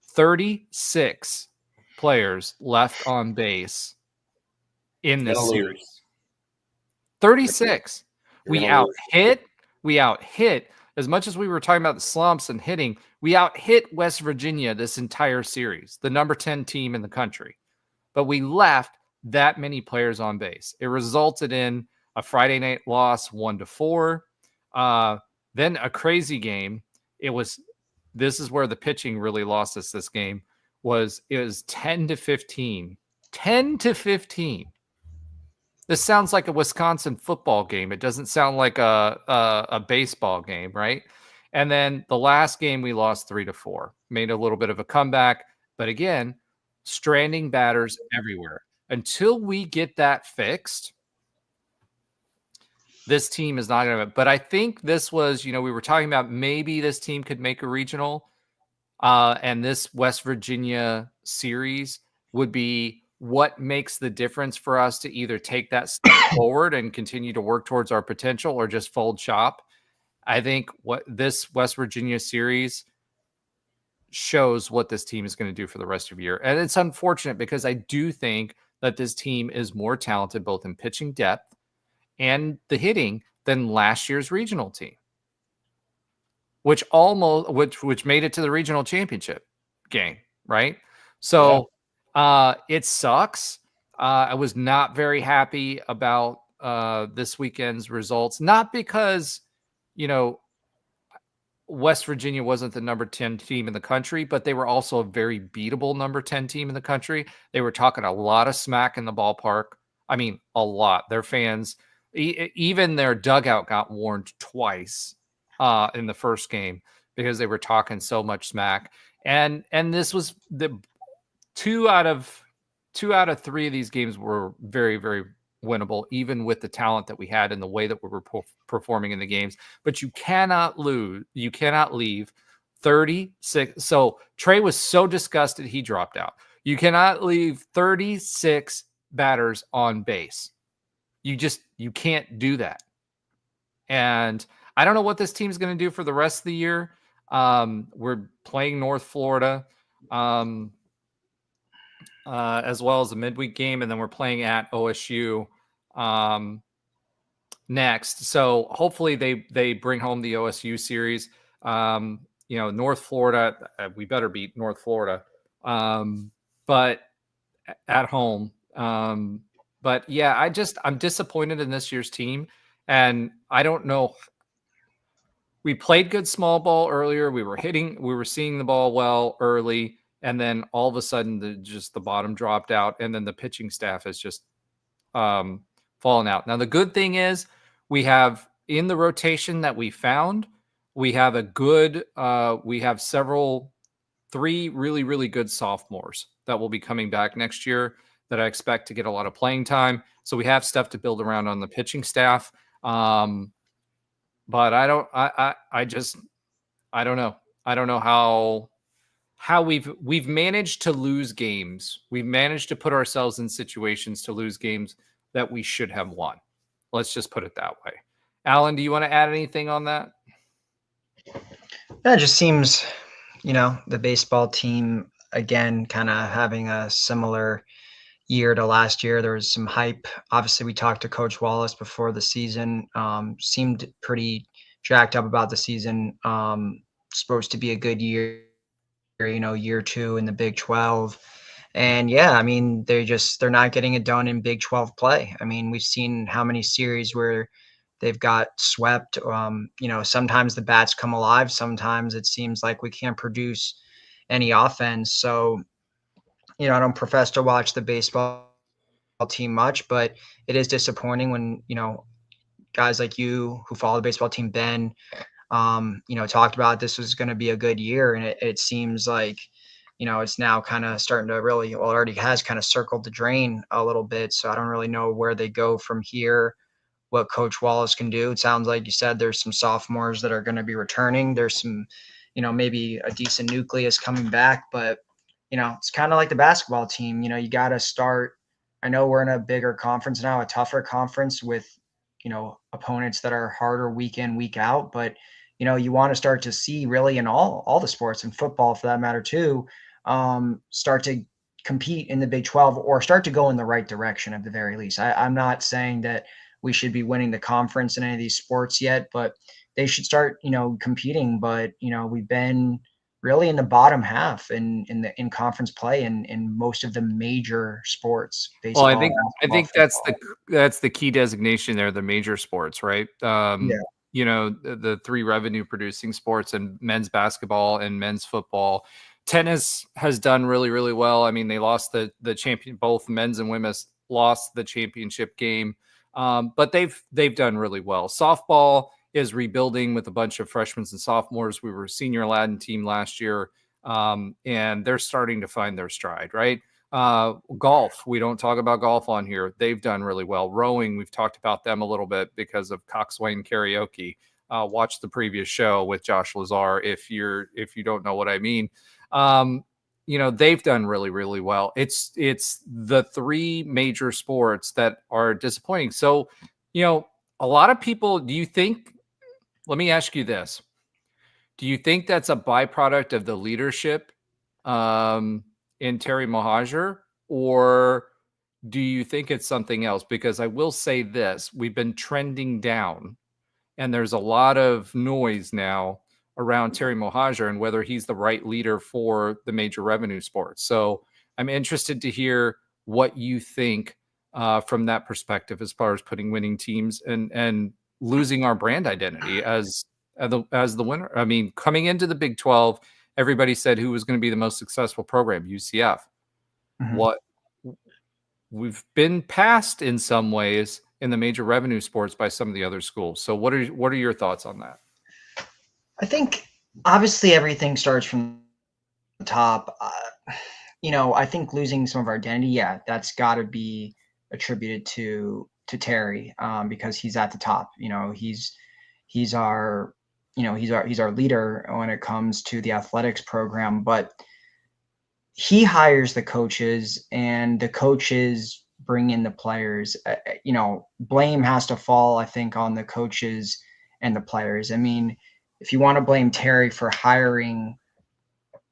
[SPEAKER 2] 36 players left on base in this series. 36. We out hit as much as we were talking about the slumps and hitting. We out hit West Virginia this entire series, the number 10 team in the country. But we left that many players on base. It resulted in a Friday night loss, 1-4. Then a crazy game. This is where the pitching really lost us this game. was 10-15. 10-15. This sounds like a Wisconsin football game. It doesn't sound like a baseball game, right? And then the last game we lost 3-4. Made a little bit of a comeback, but again, stranding batters everywhere. Until we get that fixed, this team is not going to. But I think this was, we were talking about maybe this team could make a regional, and this West Virginia series would be what makes the difference for us to either take that step forward and continue to work towards our potential or just fold shop. I think what this West Virginia series shows what this team is going to do for the rest of the year. And it's unfortunate because I do think that this team is more talented both in pitching depth and the hitting than last year's regional team, which made it to the regional championship game, right? So it sucks. I was not very happy about this weekend's results, not because, West Virginia wasn't the number 10 team in the country, but they were also a very beatable number 10 team in the country. They were talking a lot of smack in the ballpark. I mean, a lot. Their fans, even their dugout got warned twice in the first game because they were talking so much smack. And this was the two out of 3 of these games were very, very winnable, even with the talent that we had and the way that we were performing in the games. But you cannot leave 36. So Trey was so disgusted he dropped out. You cannot leave 36 batters on base. You can't do that. And I don't know what this team's going to do for the rest of the year. We're playing North Florida as well as a midweek game, and then we're playing at OSU next. So hopefully they bring home the OSU series. North Florida, we better beat North Florida, but at home. But yeah, I'm disappointed in this year's team, and I don't know. We played good small ball earlier. We were seeing the ball well early. And then all of a sudden, the bottom dropped out, and then the pitching staff has just fallen out. Now, the good thing is we have in the rotation that we found, we have we have 3 really, really good sophomores that will be coming back next year that I expect to get a lot of playing time. So we have stuff to build around on the pitching staff. But I don't know. I don't know how we've managed to lose games. We've managed to put ourselves in situations to lose games that we should have won. Let's just put it that way. Alan, do you want to add anything on that?
[SPEAKER 3] It just seems, the baseball team, again, kind of having a similar year to last year. There was some hype. Obviously, we talked to Coach Wallace before the season. Seemed pretty jacked up about the season. Supposed to be a good year. Year 2 in the Big 12. And yeah, I mean, they're not getting it done in Big 12 play. I mean, we've seen how many series where they've got swept. Sometimes the bats come alive. Sometimes it seems like we can't produce any offense. So, I don't profess to watch the baseball team much, but it is disappointing when, guys like you who follow the baseball team, Ben, talked about this was going to be a good year. And it seems like, it's now kind of starting to really, well, it already has kind of circled the drain a little bit. So I don't really know where they go from here, what Coach Wallace can do. It sounds like you said there's some sophomores that are going to be returning. There's some, maybe a decent nucleus coming back, but, it's kind of like the basketball team. You got to start. I know we're in a bigger conference now, a tougher conference with, opponents that are harder week in, week out, but you want to start to see really in all the sports, and football for that matter too, start to compete in the Big 12 or start to go in the right direction at the very least. I'm not saying that we should be winning the conference in any of these sports yet, but they should start, competing. But, we've been really in the bottom half in conference play in most of the major sports. Baseball,
[SPEAKER 2] well, I think that's the key designation there, the major sports, right? The 3 revenue producing sports and men's basketball and men's football. Tennis has done really, really well. I mean, they lost the champion, both men's and women's lost the championship game, but they've done really well. Softball is rebuilding with a bunch of freshmen and sophomores. We were a senior Aladdin team last year, and they're starting to find their stride, right? Golf, we don't talk about golf on here. They've done really well. Rowing, we've talked about them a little bit because of Coxswain Karaoke. Watch the previous show with Josh Lazar if you don't know what I mean. They've done really, really well. It's the three major sports that are disappointing. So, a lot of people, let me ask you this. Do you think that's a byproduct of the leadership in Terry Mohajir, or do you think it's something else? Because I will say this, we've been trending down and there's a lot of noise now around Terry Mohajir and whether he's the right leader for the major revenue sports. So I'm interested to hear what you think from that perspective, as far as putting winning teams and losing our brand identity as the winner. I mean, coming into the Big 12, everybody said who was going to be the most successful program, UCF. Mm-hmm. What we've been passed in some ways in the major revenue sports by some of the other schools. So what are your thoughts on that?
[SPEAKER 3] I think obviously everything starts from the top. I think losing some of our identity, that's got to be attributed to Terry, because he's at the top. He's our leader when it comes to the athletics program, but he hires the coaches and the coaches bring in the players. Blame has to fall, I think, on the coaches and the players. I mean, if you want to blame Terry for hiring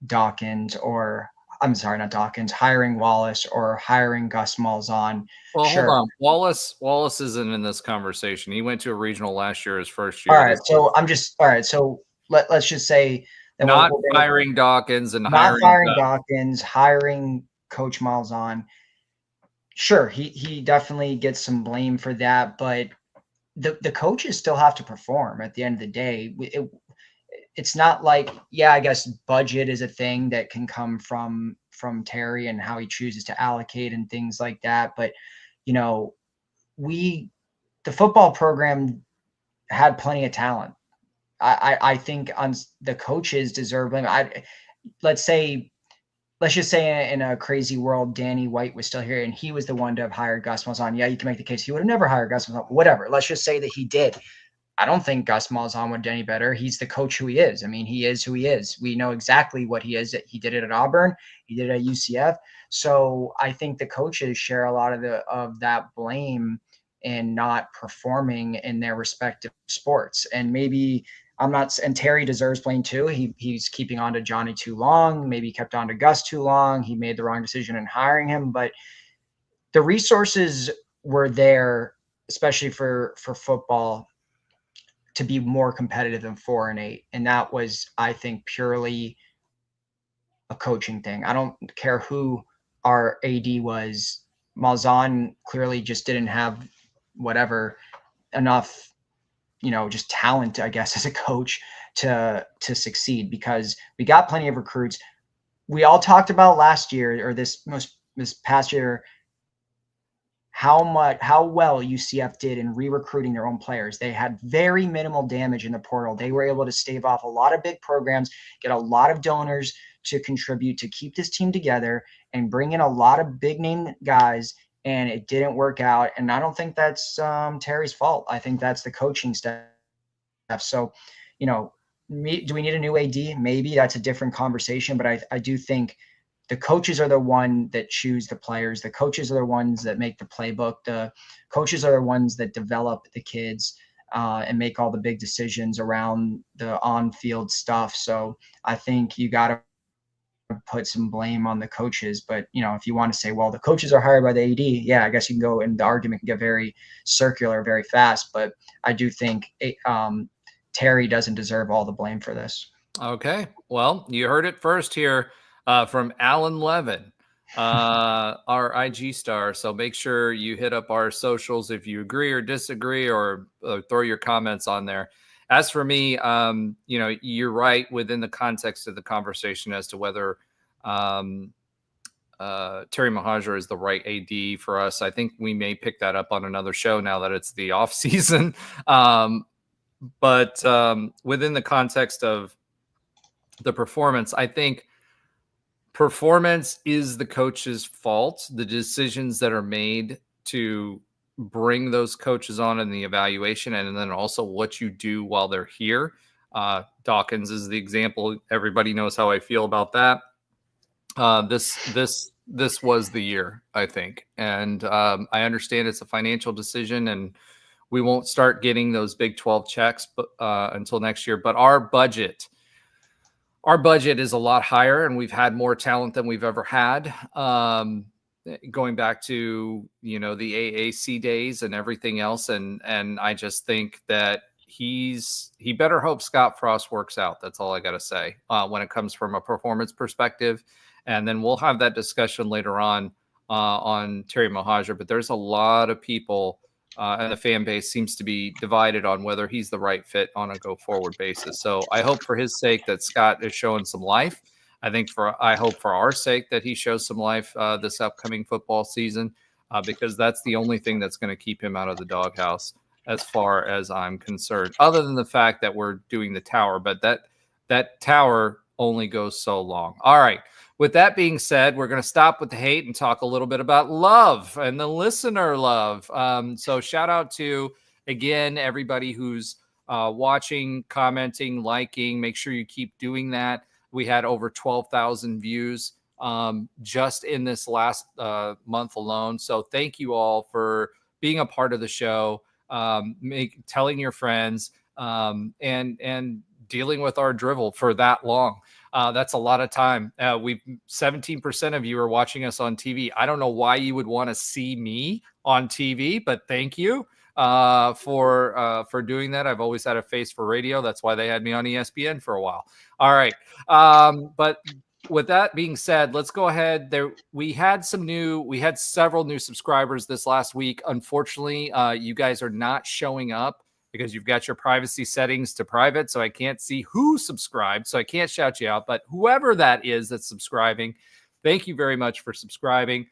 [SPEAKER 3] Dawkins, or I'm sorry, not Dawkins, hiring Wallace or hiring Gus Malzahn.
[SPEAKER 2] Well,
[SPEAKER 3] sure.
[SPEAKER 2] Hold on. Wallace isn't in this conversation. He went to a regional last year, his first year.
[SPEAKER 3] All right. So let's just say that
[SPEAKER 2] not hiring Dawkins and
[SPEAKER 3] not hiring Dawkins, hiring Coach Malzahn. Sure, he definitely gets some blame for that, but the coaches still have to perform at the end of the day. It's not like, I guess budget is a thing that can come from Terry and how he chooses to allocate and things like that. But, the football program had plenty of talent. I think on the coaches deserve blame. Let's just say in a crazy world, Danny White was still here and he was the one to have hired Gus Malzahn. Yeah, you can make the case he would have never hired Gus Malzahn. Whatever. Let's just say that he did. I don't think Gus Malzahn would do any better. He's the coach who he is. I mean, he is who he is. We know exactly what he is. He did it at Auburn. He did it at UCF. So I think the coaches share a lot of that blame in not performing in their respective sports. And maybe and Terry deserves blame too. He's keeping on to Johnny too long. Maybe he kept on to Gus too long. He made the wrong decision in hiring him. But the resources were there, especially for football, to be more competitive than 4-8. And that was, I think, purely a coaching thing. I don't care who our AD was. Malzahn clearly just didn't have enough, just talent, I guess, as a coach to succeed, because we got plenty of recruits. We all talked about last year, or this past year, how well UCF did in re-recruiting their own players. They had very minimal damage in the portal. They were able to stave off a lot of big programs, get a lot of donors to contribute to keep this team together, and bring in a lot of big name guys. And it didn't work out. And I don't think that's Terry's fault. I think that's the coaching staff. So, do we need a new AD? Maybe that's a different conversation. But I do think the coaches are the one that choose the players. The coaches are the ones that make the playbook. The coaches are the ones that develop the kids and make all the big decisions around the on-field stuff. So I think you got to put some blame on the coaches. But, if you want to say, well, the coaches are hired by the AD, I guess you can go, and the argument can get very circular very fast. But I do think Terry doesn't deserve all the blame for this.
[SPEAKER 2] Okay. Well, you heard it first here. From Alan Levin, our IG star. So make sure you hit up our socials if you agree or disagree, or throw your comments on there. As for me, you're right within the context of the conversation as to whether Terry Mohajir is the right AD for us. I think we may pick that up on another show now that it's the off season. But within the context of the performance, I think performance is the coach's fault. The decisions that are made to bring those coaches on in the evaluation, and then also what you do while they're here. Dawkins is the example. Everybody knows how I feel about that. This was the year, I think, and I understand it's a financial decision, and we won't start getting those Big 12 checks until next year. But our budget is a lot higher, and we've had more talent than we've ever had. Going back to, the AAC days and everything else. And I just think that he better hope Scott Frost works out. That's all I got to say when it comes from a performance perspective. And then we'll have that discussion later on Terry Mohajir. But there's a lot of people and the fan base seems to be divided on whether he's the right fit on a go forward basis. So I hope for his sake that Scott is showing some life. I hope for our sake that he shows some life this upcoming football season, because that's the only thing that's going to keep him out of the doghouse as far as I'm concerned, other than the fact that we're doing the tower, but that tower only goes so long. All right. With that being said, we're going to stop with the hate and talk a little bit about love and the listener love. So shout out to, again, everybody who's watching, commenting, liking. Make sure you keep doing that. We had over 12,000 views just in this last month alone. So thank you all for being a part of the show, telling your friends, and dealing with our drivel for that long. That's a lot of time. 17% of you are watching us on TV. I don't know why you would want to see me on TV, but thank you for doing that. I've always had a face for radio. That's why they had me on ESPN for a while. All right. But with that being said, let's go ahead. We had several new subscribers this last week. Unfortunately, you guys are not showing up because you've got your privacy settings to private, so I can't see who subscribed, so I can't shout you out. But whoever that is that's subscribing, thank you very much for subscribing.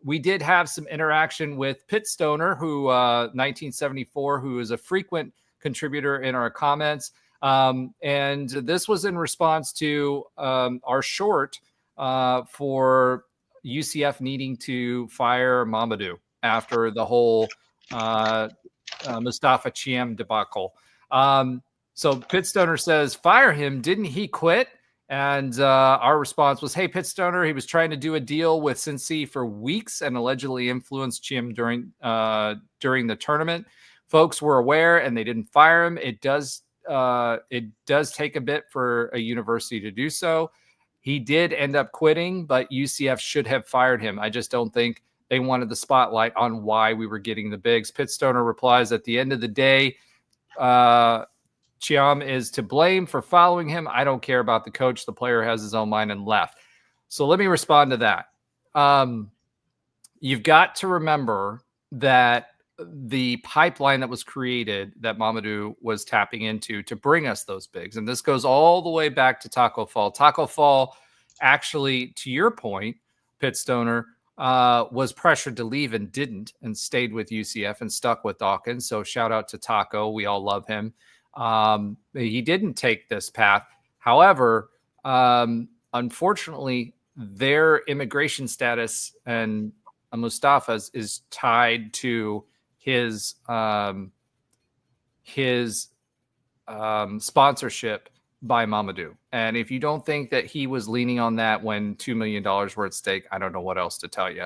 [SPEAKER 2] We did have some interaction with Pitt Stoner, who 1974, who is a frequent contributor in our comments. And this was in response to our short for UCF needing to fire Mamadou after the whole Mustafa Chiem debacle. So Pitt Stoner says, fire him. Didn't he quit? And our response was, hey, Pitt Stoner, he was trying to do a deal with Cincy for weeks and allegedly influenced Chiem during the tournament. Folks were aware and they didn't fire him. It does take a bit for a university to do so. He did end up quitting, but UCF should have fired him. I just don't think they wanted the spotlight on why we were getting the bigs. Pitt Stoner replies, at the end of the day, Chiem is to blame for following him. I don't care about the coach. The player has his own mind and left. So let me respond to that. You've got to remember that the pipeline that was created that Mamadou was tapping into to bring us those bigs, and this goes all the way back to Taco Fall. Taco Fall, actually, to your point, Pitt Stoner, was pressured to leave and didn't, and stayed with UCF and stuck with Dawkins. So shout out to Taco. We all love him. He didn't take this path. However, unfortunately, their immigration status and Mustafa's is tied to his sponsorship by Mamadou. And if you don't think that he was leaning on that when $2 million were at stake, I don't know what else to tell you.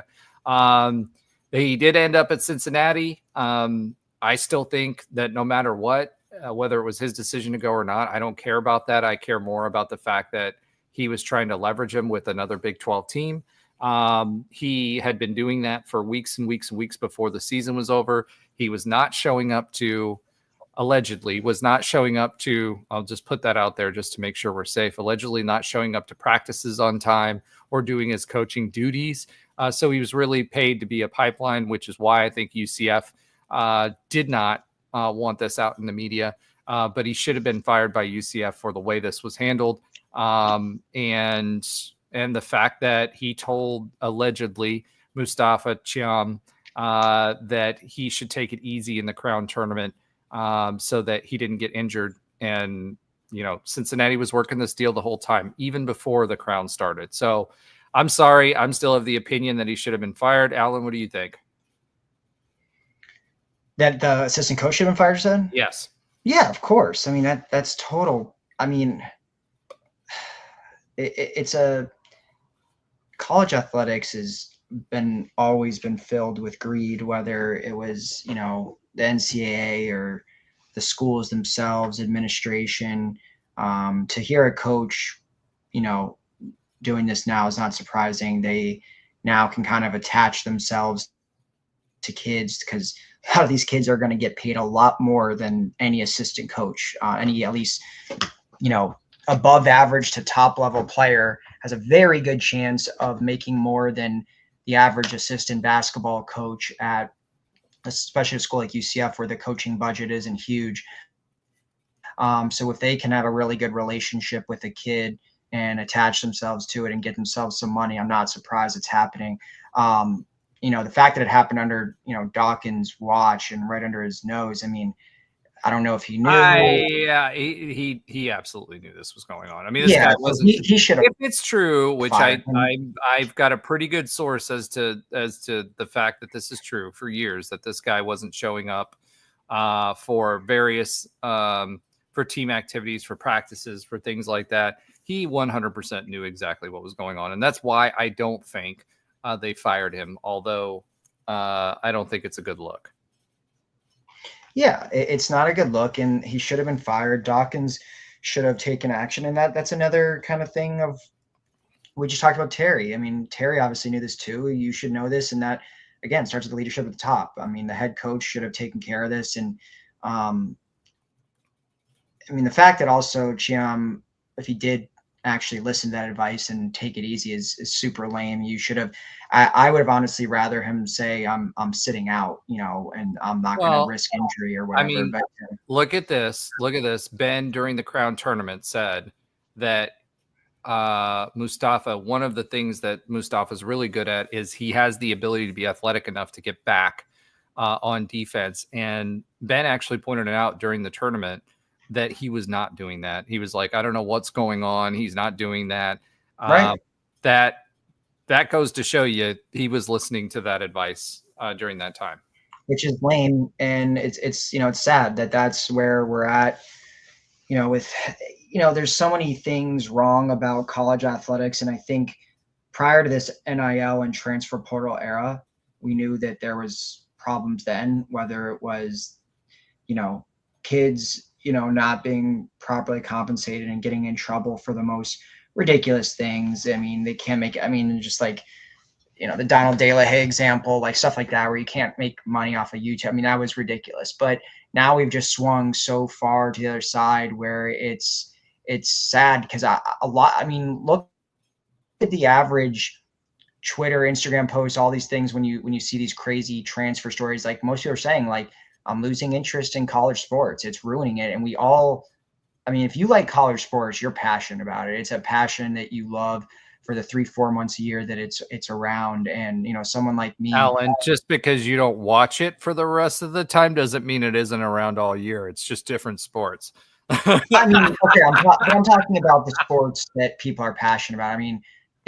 [SPEAKER 2] He did end up at Cincinnati. I still think that no matter what, whether it was his decision to go or not, I don't care about that. I care more about the fact that he was trying to leverage him with another Big 12 team. He had been doing that for weeks and weeks and weeks before the season was over. He was not showing up to, allegedly, I'll just put that out there just to make sure we're safe, allegedly not showing up to practices on time or doing his coaching duties. So he was really paid to be a pipeline, which is why I think UCF did not want this out in the media. but he should have been fired by UCF for the way this was handled. And the fact that he told allegedly Mustafa Chiam that he should take it easy in the Crown tournament so that he didn't get injured. And, Cincinnati was working this deal the whole time, even before the Crown started. So I'm sorry. I'm still of the opinion that he should have been fired. Alan, what do you think?
[SPEAKER 3] That the assistant coach should have been fired, said?
[SPEAKER 2] Yes.
[SPEAKER 3] Yeah, of course. I mean, that's total. I mean, it's a college athletics has always been filled with greed, whether it was, the NCAA or the schools themselves, administration. To hear a coach, doing this now is not surprising. They now can kind of attach themselves to kids because a lot of these kids are going to get paid a lot more than any assistant coach, any at least, above average to top level player has a very good chance of making more than the average assistant basketball coach at especially a school like UCF where the coaching budget isn't huge. So if they can have a really good relationship with a kid and attach themselves to it and get themselves some money, I'm not surprised it's happening. The fact that it happened under, Dawkins' watch and right under his nose, I mean, I don't know if he knew.
[SPEAKER 2] Yeah, he absolutely knew this was going on. I mean, this guy wasn't. He should have. If it's true, which I've got a pretty good source as to the fact that this is true for years, that this guy wasn't showing up for various for team activities, for practices, for things like that. He 100% knew exactly what was going on, and that's why I don't think they fired him. Although I don't think it's a good look.
[SPEAKER 3] Yeah, it's not a good look, and he should have been fired. Dawkins should have taken action, and that's another kind of thing of we just talked about Terry. I mean, Terry obviously knew this too. You should know this, and that again starts with the leadership at the top. I mean, the head coach should have taken care of this, and the fact that also Chiam, if he did actually listen to that advice and take it easy is super lame. You should have. I would have honestly rather him say I'm sitting out, and I'm not going to risk injury or whatever.
[SPEAKER 2] I mean, look at this. Ben during the Crown tournament said that Mustafa. One of the things that Mustafa is really good at is he has the ability to be athletic enough to get back on defense. And Ben actually pointed it out during the tournament that he was not doing that. He was like, I don't know what's going on. He's not doing that.
[SPEAKER 3] Right.
[SPEAKER 2] That goes to show you he was listening to that advice during that time,
[SPEAKER 3] which is lame. And it's sad that that's where we're at, with, there's so many things wrong about college athletics. And I think prior to this NIL and transfer portal era, we knew that there was problems then, whether it was, kids, not being properly compensated and getting in trouble for the most ridiculous things. I mean, they can't make, just like, the Donald De La Haye example, like stuff like that, where you can't make money off of YouTube. I mean, that was ridiculous. But now we've just swung so far to the other side where it's sad because look at the average Twitter, Instagram post, all these things when you see these crazy transfer stories, like most people are saying, like, I'm losing interest in college sports. It's ruining it. And we all, if you like college sports, you're passionate about it. It's a passion that you love for the 3-4 months a year that it's around. And, someone like me,
[SPEAKER 2] Alan, just because you don't watch it for the rest of the time doesn't mean it isn't around all year. It's just different sports.
[SPEAKER 3] Okay, I'm talking about the sports that people are passionate about.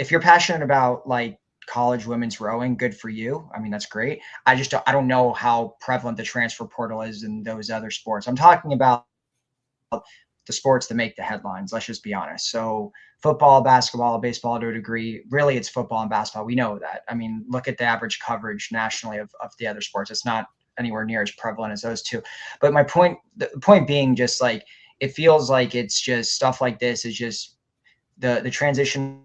[SPEAKER 3] If you're passionate about like college women's rowing, good for you. That's great. I don't know how prevalent the transfer portal is in those other sports. I'm talking about the sports that make the headlines. Let's just be honest. So football, basketball, baseball to a degree, really it's football and basketball. We know that. Look at the average coverage nationally of the other sports. It's not anywhere near as prevalent as those two. But the point being just like, it feels like it's just stuff like this is just the transition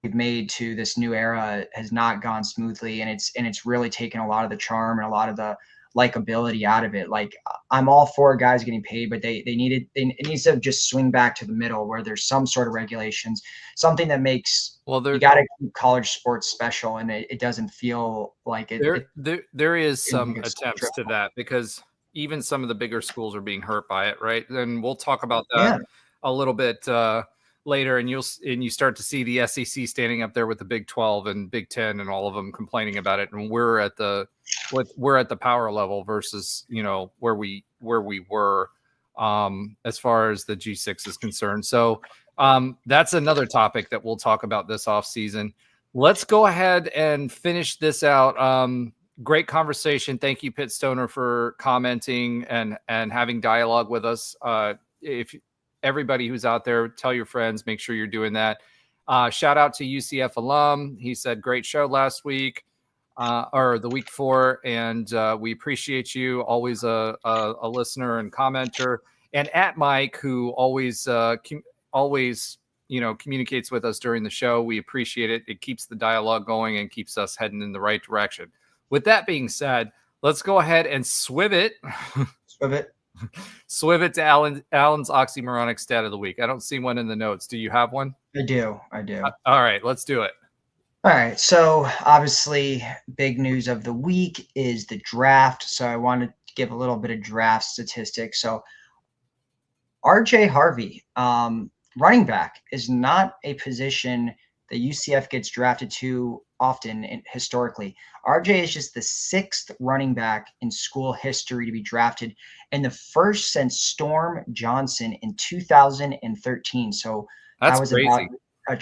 [SPEAKER 3] we've made to this new era has not gone smoothly, and it's really taken a lot of the charm and a lot of the likability out of it. Like, I'm all for guys getting paid, but it needs to just swing back to the middle where there's some sort of regulations, something that makes you got to keep college sports special, and it doesn't feel like it.
[SPEAKER 2] There is some attempts to that because even some of the bigger schools are being hurt by it, right? And we'll talk about that
[SPEAKER 3] Yeah.
[SPEAKER 2] a little bit later, and you start to see the SEC standing up there with the Big 12 and Big 10 and all of them complaining about it, and we're at the power level versus where we were as far as the G6 is concerned. So that's another topic that we'll talk about this off season. Let's go ahead and finish this out. Great conversation. Thank you, Pitt Stoner, for commenting and having dialogue with us. If everybody who's out there, tell your friends, make sure you're doing that. Shout out to UCF alum. He said, great show last week or the week before. And we appreciate you. Always a listener and commenter. And at Mike, who always communicates with us during the show. We appreciate it. It keeps the dialogue going and keeps us heading in the right direction. With that being said, let's go ahead and swiv it. Swiv it to Alan's oxymoronic stat of the week. I don't see one in the notes. Do you have one?
[SPEAKER 3] I do.
[SPEAKER 2] All right, let's do it.
[SPEAKER 3] All right. So obviously, big news of the week is the draft. So I wanted to give a little bit of draft statistics. So RJ Harvey, running back, is not a position that UCF gets drafted to often historically. RJ is just the 6th running back in school history to be drafted, and the first since Storm Johnson in 2013. So
[SPEAKER 2] that's
[SPEAKER 3] that was
[SPEAKER 2] crazy.
[SPEAKER 3] About a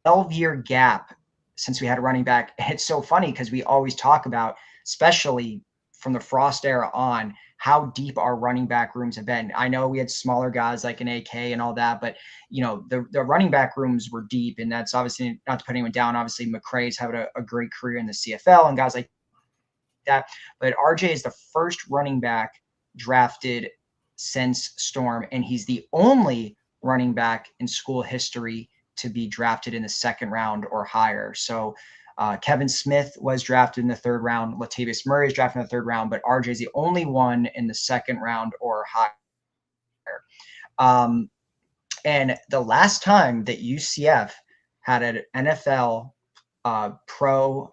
[SPEAKER 3] 12-year gap since we had a running back. It's so funny because we always talk about, especially from the Frost era on, how deep our running back rooms have been. I know we had smaller guys like an AK and all that, but the running back rooms were deep, and that's obviously not to put anyone down. Obviously, McCray's had a great career in the CFL and guys like that. But RJ is the first running back drafted since Storm, and he's the only running back in school history to be drafted in the 2nd round or higher. So Kevin Smith was drafted in the 3rd round. Latavius Murray is drafted in the 3rd round, but RJ is the only one in the 2nd round or higher. And the last time that UCF had an NFL all-pro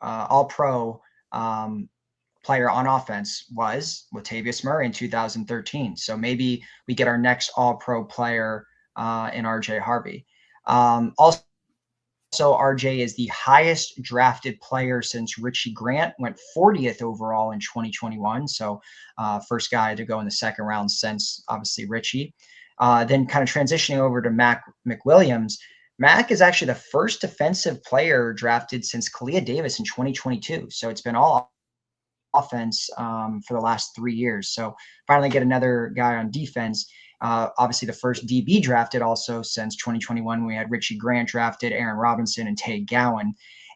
[SPEAKER 3] player on offense was Latavius Murray in 2013. So maybe we get our next all-pro player in RJ Harvey. Also, RJ is the highest drafted player since Richie Grant went 40th overall in 2021. So first guy to go in the 2nd round since obviously Richie. Then kind of transitioning over to Mac McWilliams. Mac is actually the first defensive player drafted since Kalia Davis in 2022. So it's been all offense for the last 3 years. So finally get another guy on defense. Obviously the first DB drafted also since 2021. We had Richie Grant drafted, Aaron Robinson, and Tay Gowan.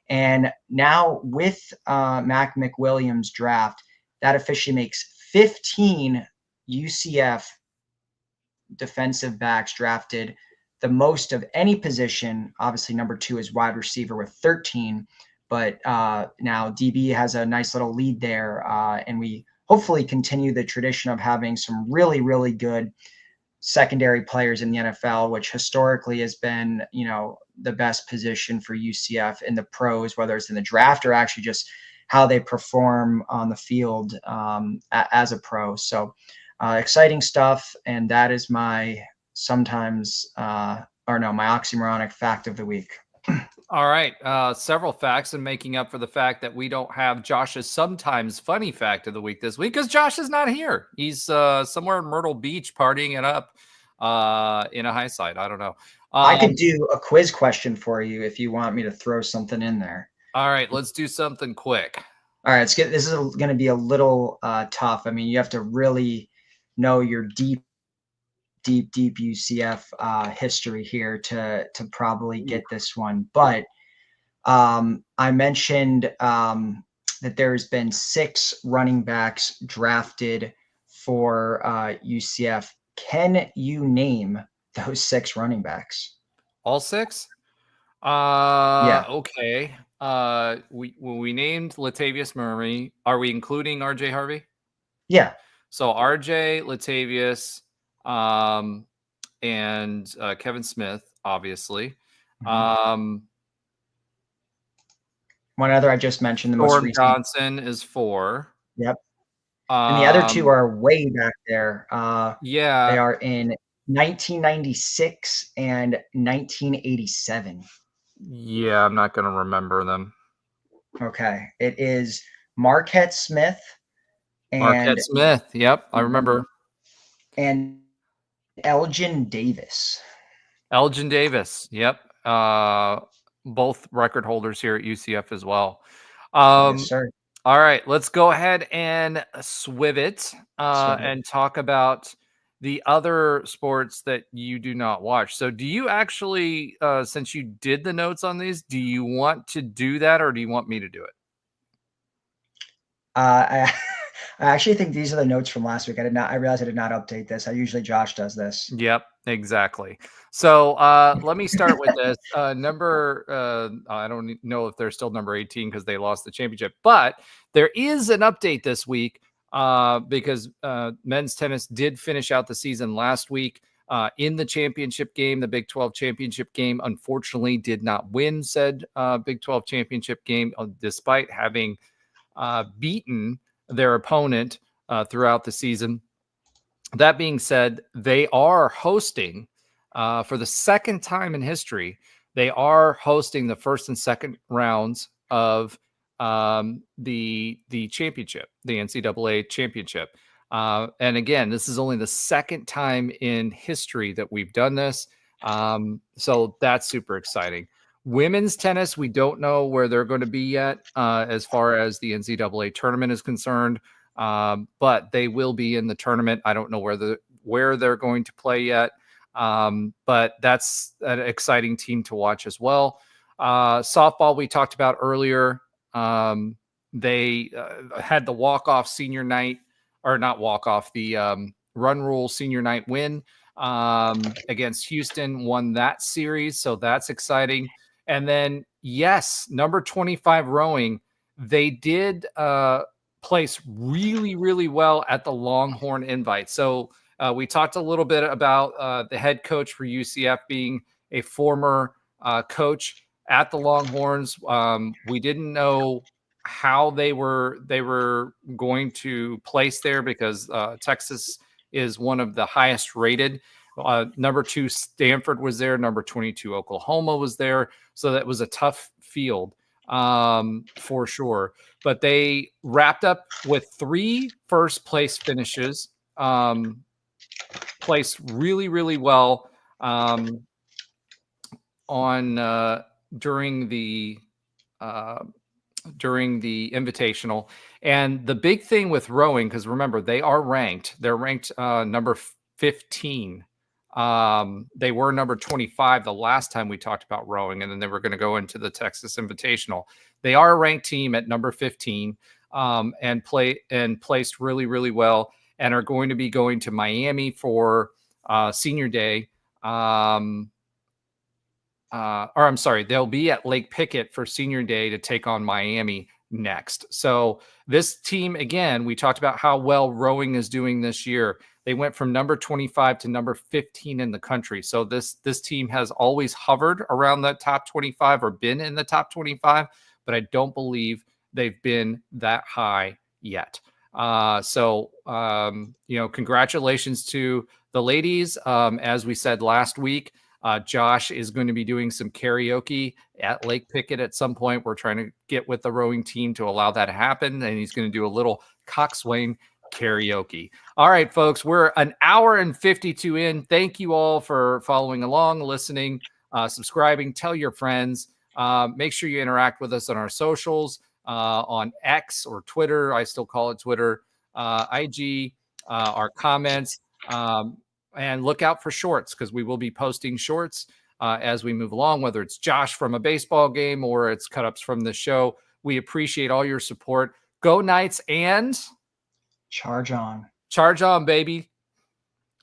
[SPEAKER 3] And now with Mac McWilliams' draft, that officially makes 15 UCF defensive backs drafted, the most of any position. Obviously number 2 is wide receiver with 13. But now DB has a nice little lead there. And we hopefully continue the tradition of having some really, really good secondary players in the NFL, which historically has been, the best position for UCF in the pros, whether it's in the draft or actually just how they perform on the field as a pro. So exciting stuff. And that is my my oxymoronic fact of the week.
[SPEAKER 2] All right. Several facts, and making up for the fact that we don't have Josh's sometimes funny fact of the week this week because Josh is not here. He's somewhere in Myrtle Beach partying it up in a high side. I don't know.
[SPEAKER 3] I could do a quiz question for you if you want me to throw something in there.
[SPEAKER 2] All right. Let's do something quick.
[SPEAKER 3] All right. This is going to be a little tough. I mean, you have to really know your deep UCF history here to probably get this one. But I mentioned that there's been 6 running backs drafted for UCF. Can you name those 6 running backs?
[SPEAKER 2] All 6?
[SPEAKER 3] Yeah.
[SPEAKER 2] Okay. We named Latavius Murray. Are we including RJ Harvey?
[SPEAKER 3] Yeah.
[SPEAKER 2] So RJ, Latavius, and Kevin Smith, obviously.
[SPEAKER 3] Mm-hmm. One other I just mentioned, the most
[SPEAKER 2] Storm
[SPEAKER 3] recent.
[SPEAKER 2] Johnson is 4.
[SPEAKER 3] Yep. And the other two are way back there.
[SPEAKER 2] Yeah.
[SPEAKER 3] They are in 1996 and 1987.
[SPEAKER 2] Yeah, I'm not going to remember them.
[SPEAKER 3] Okay. It is Marquette Smith
[SPEAKER 2] Marquette
[SPEAKER 3] and
[SPEAKER 2] Smith. Yep, I remember.
[SPEAKER 3] and Elgin Davis.
[SPEAKER 2] Elgin Davis. Yep. Both record holders here at UCF as well.
[SPEAKER 3] Yes, sir.
[SPEAKER 2] All right, let's go ahead and swiv it and talk about the other sports that you do not watch. So do you actually, since you did the notes on these, do you want to do that or do you want me to do it?
[SPEAKER 3] I actually think these are the notes from last week. I realized I did not update this. Josh does this.
[SPEAKER 2] Yep, exactly. So let me start with this. I don't know if they're still number 18 because they lost the championship, but there is an update this week because men's tennis did finish out the season last week in the championship game, the Big 12 championship game. Unfortunately, did not win said Big 12 championship game, despite having beaten their opponent throughout the season. That being said, they are hosting for the second time in history. They are hosting the first and second rounds of the championship, the NCAA championship. And again, this is only the second time in history that we've done this. So that's super exciting. Women's tennis, we don't know where they're going to be yet as far as the NCAA tournament is concerned. But they will be in the tournament. I don't know where they're going to play yet. But that's an exciting team to watch as well. Softball, we talked about earlier. They had the walk-off senior night, or not walk-off, the run rule senior night win against Houston, won that series. So that's exciting. And then, yes, number 25 rowing, they did place really, really well at the Longhorn Invite. So we talked a little bit about the head coach for UCF being a former coach at the Longhorns. We didn't know how they were going to place there because Texas is one of the highest rated. Number 2, Stanford was there. Number 22, Oklahoma was there. So that was a tough field for sure. But they wrapped up with 3 first place finishes, placed really, really well on during the invitational. And the big thing with rowing, because remember, they're ranked number 15. They were number 25 the last time we talked about rowing, and then they were going to go into the Texas Invitational. They are a ranked team at number 15 and placed really, really well, and are going to be going to Miami for senior day. They'll be at Lake Pickett for senior day to take on Miami next. So this team, again, we talked about how well rowing is doing this year. They went from number 25 to number 15 in the country. So this team has always hovered around the top 25 or been in the top 25, but I don't believe they've been that high yet. Congratulations to the ladies. As we said last week, Josh is going to be doing some karaoke at Lake Pickett at some point. We're trying to get with the rowing team to allow that to happen. And he's going to do a little coxswain karaoke. All right, folks, we're an hour and 52 in. Thank you all for following along, listening, subscribing, tell your friends. Make sure you interact with us on our socials, on X or Twitter. I still call it Twitter, IG, our comments. And look out for shorts because we will be posting shorts as we move along, whether it's Josh from a baseball game or it's cut-ups from the show. We appreciate all your support. Go Knights and
[SPEAKER 3] charge on.
[SPEAKER 2] Charge on, baby.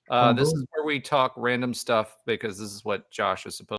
[SPEAKER 2] This is where we talk random stuff because this is what Josh is supposed to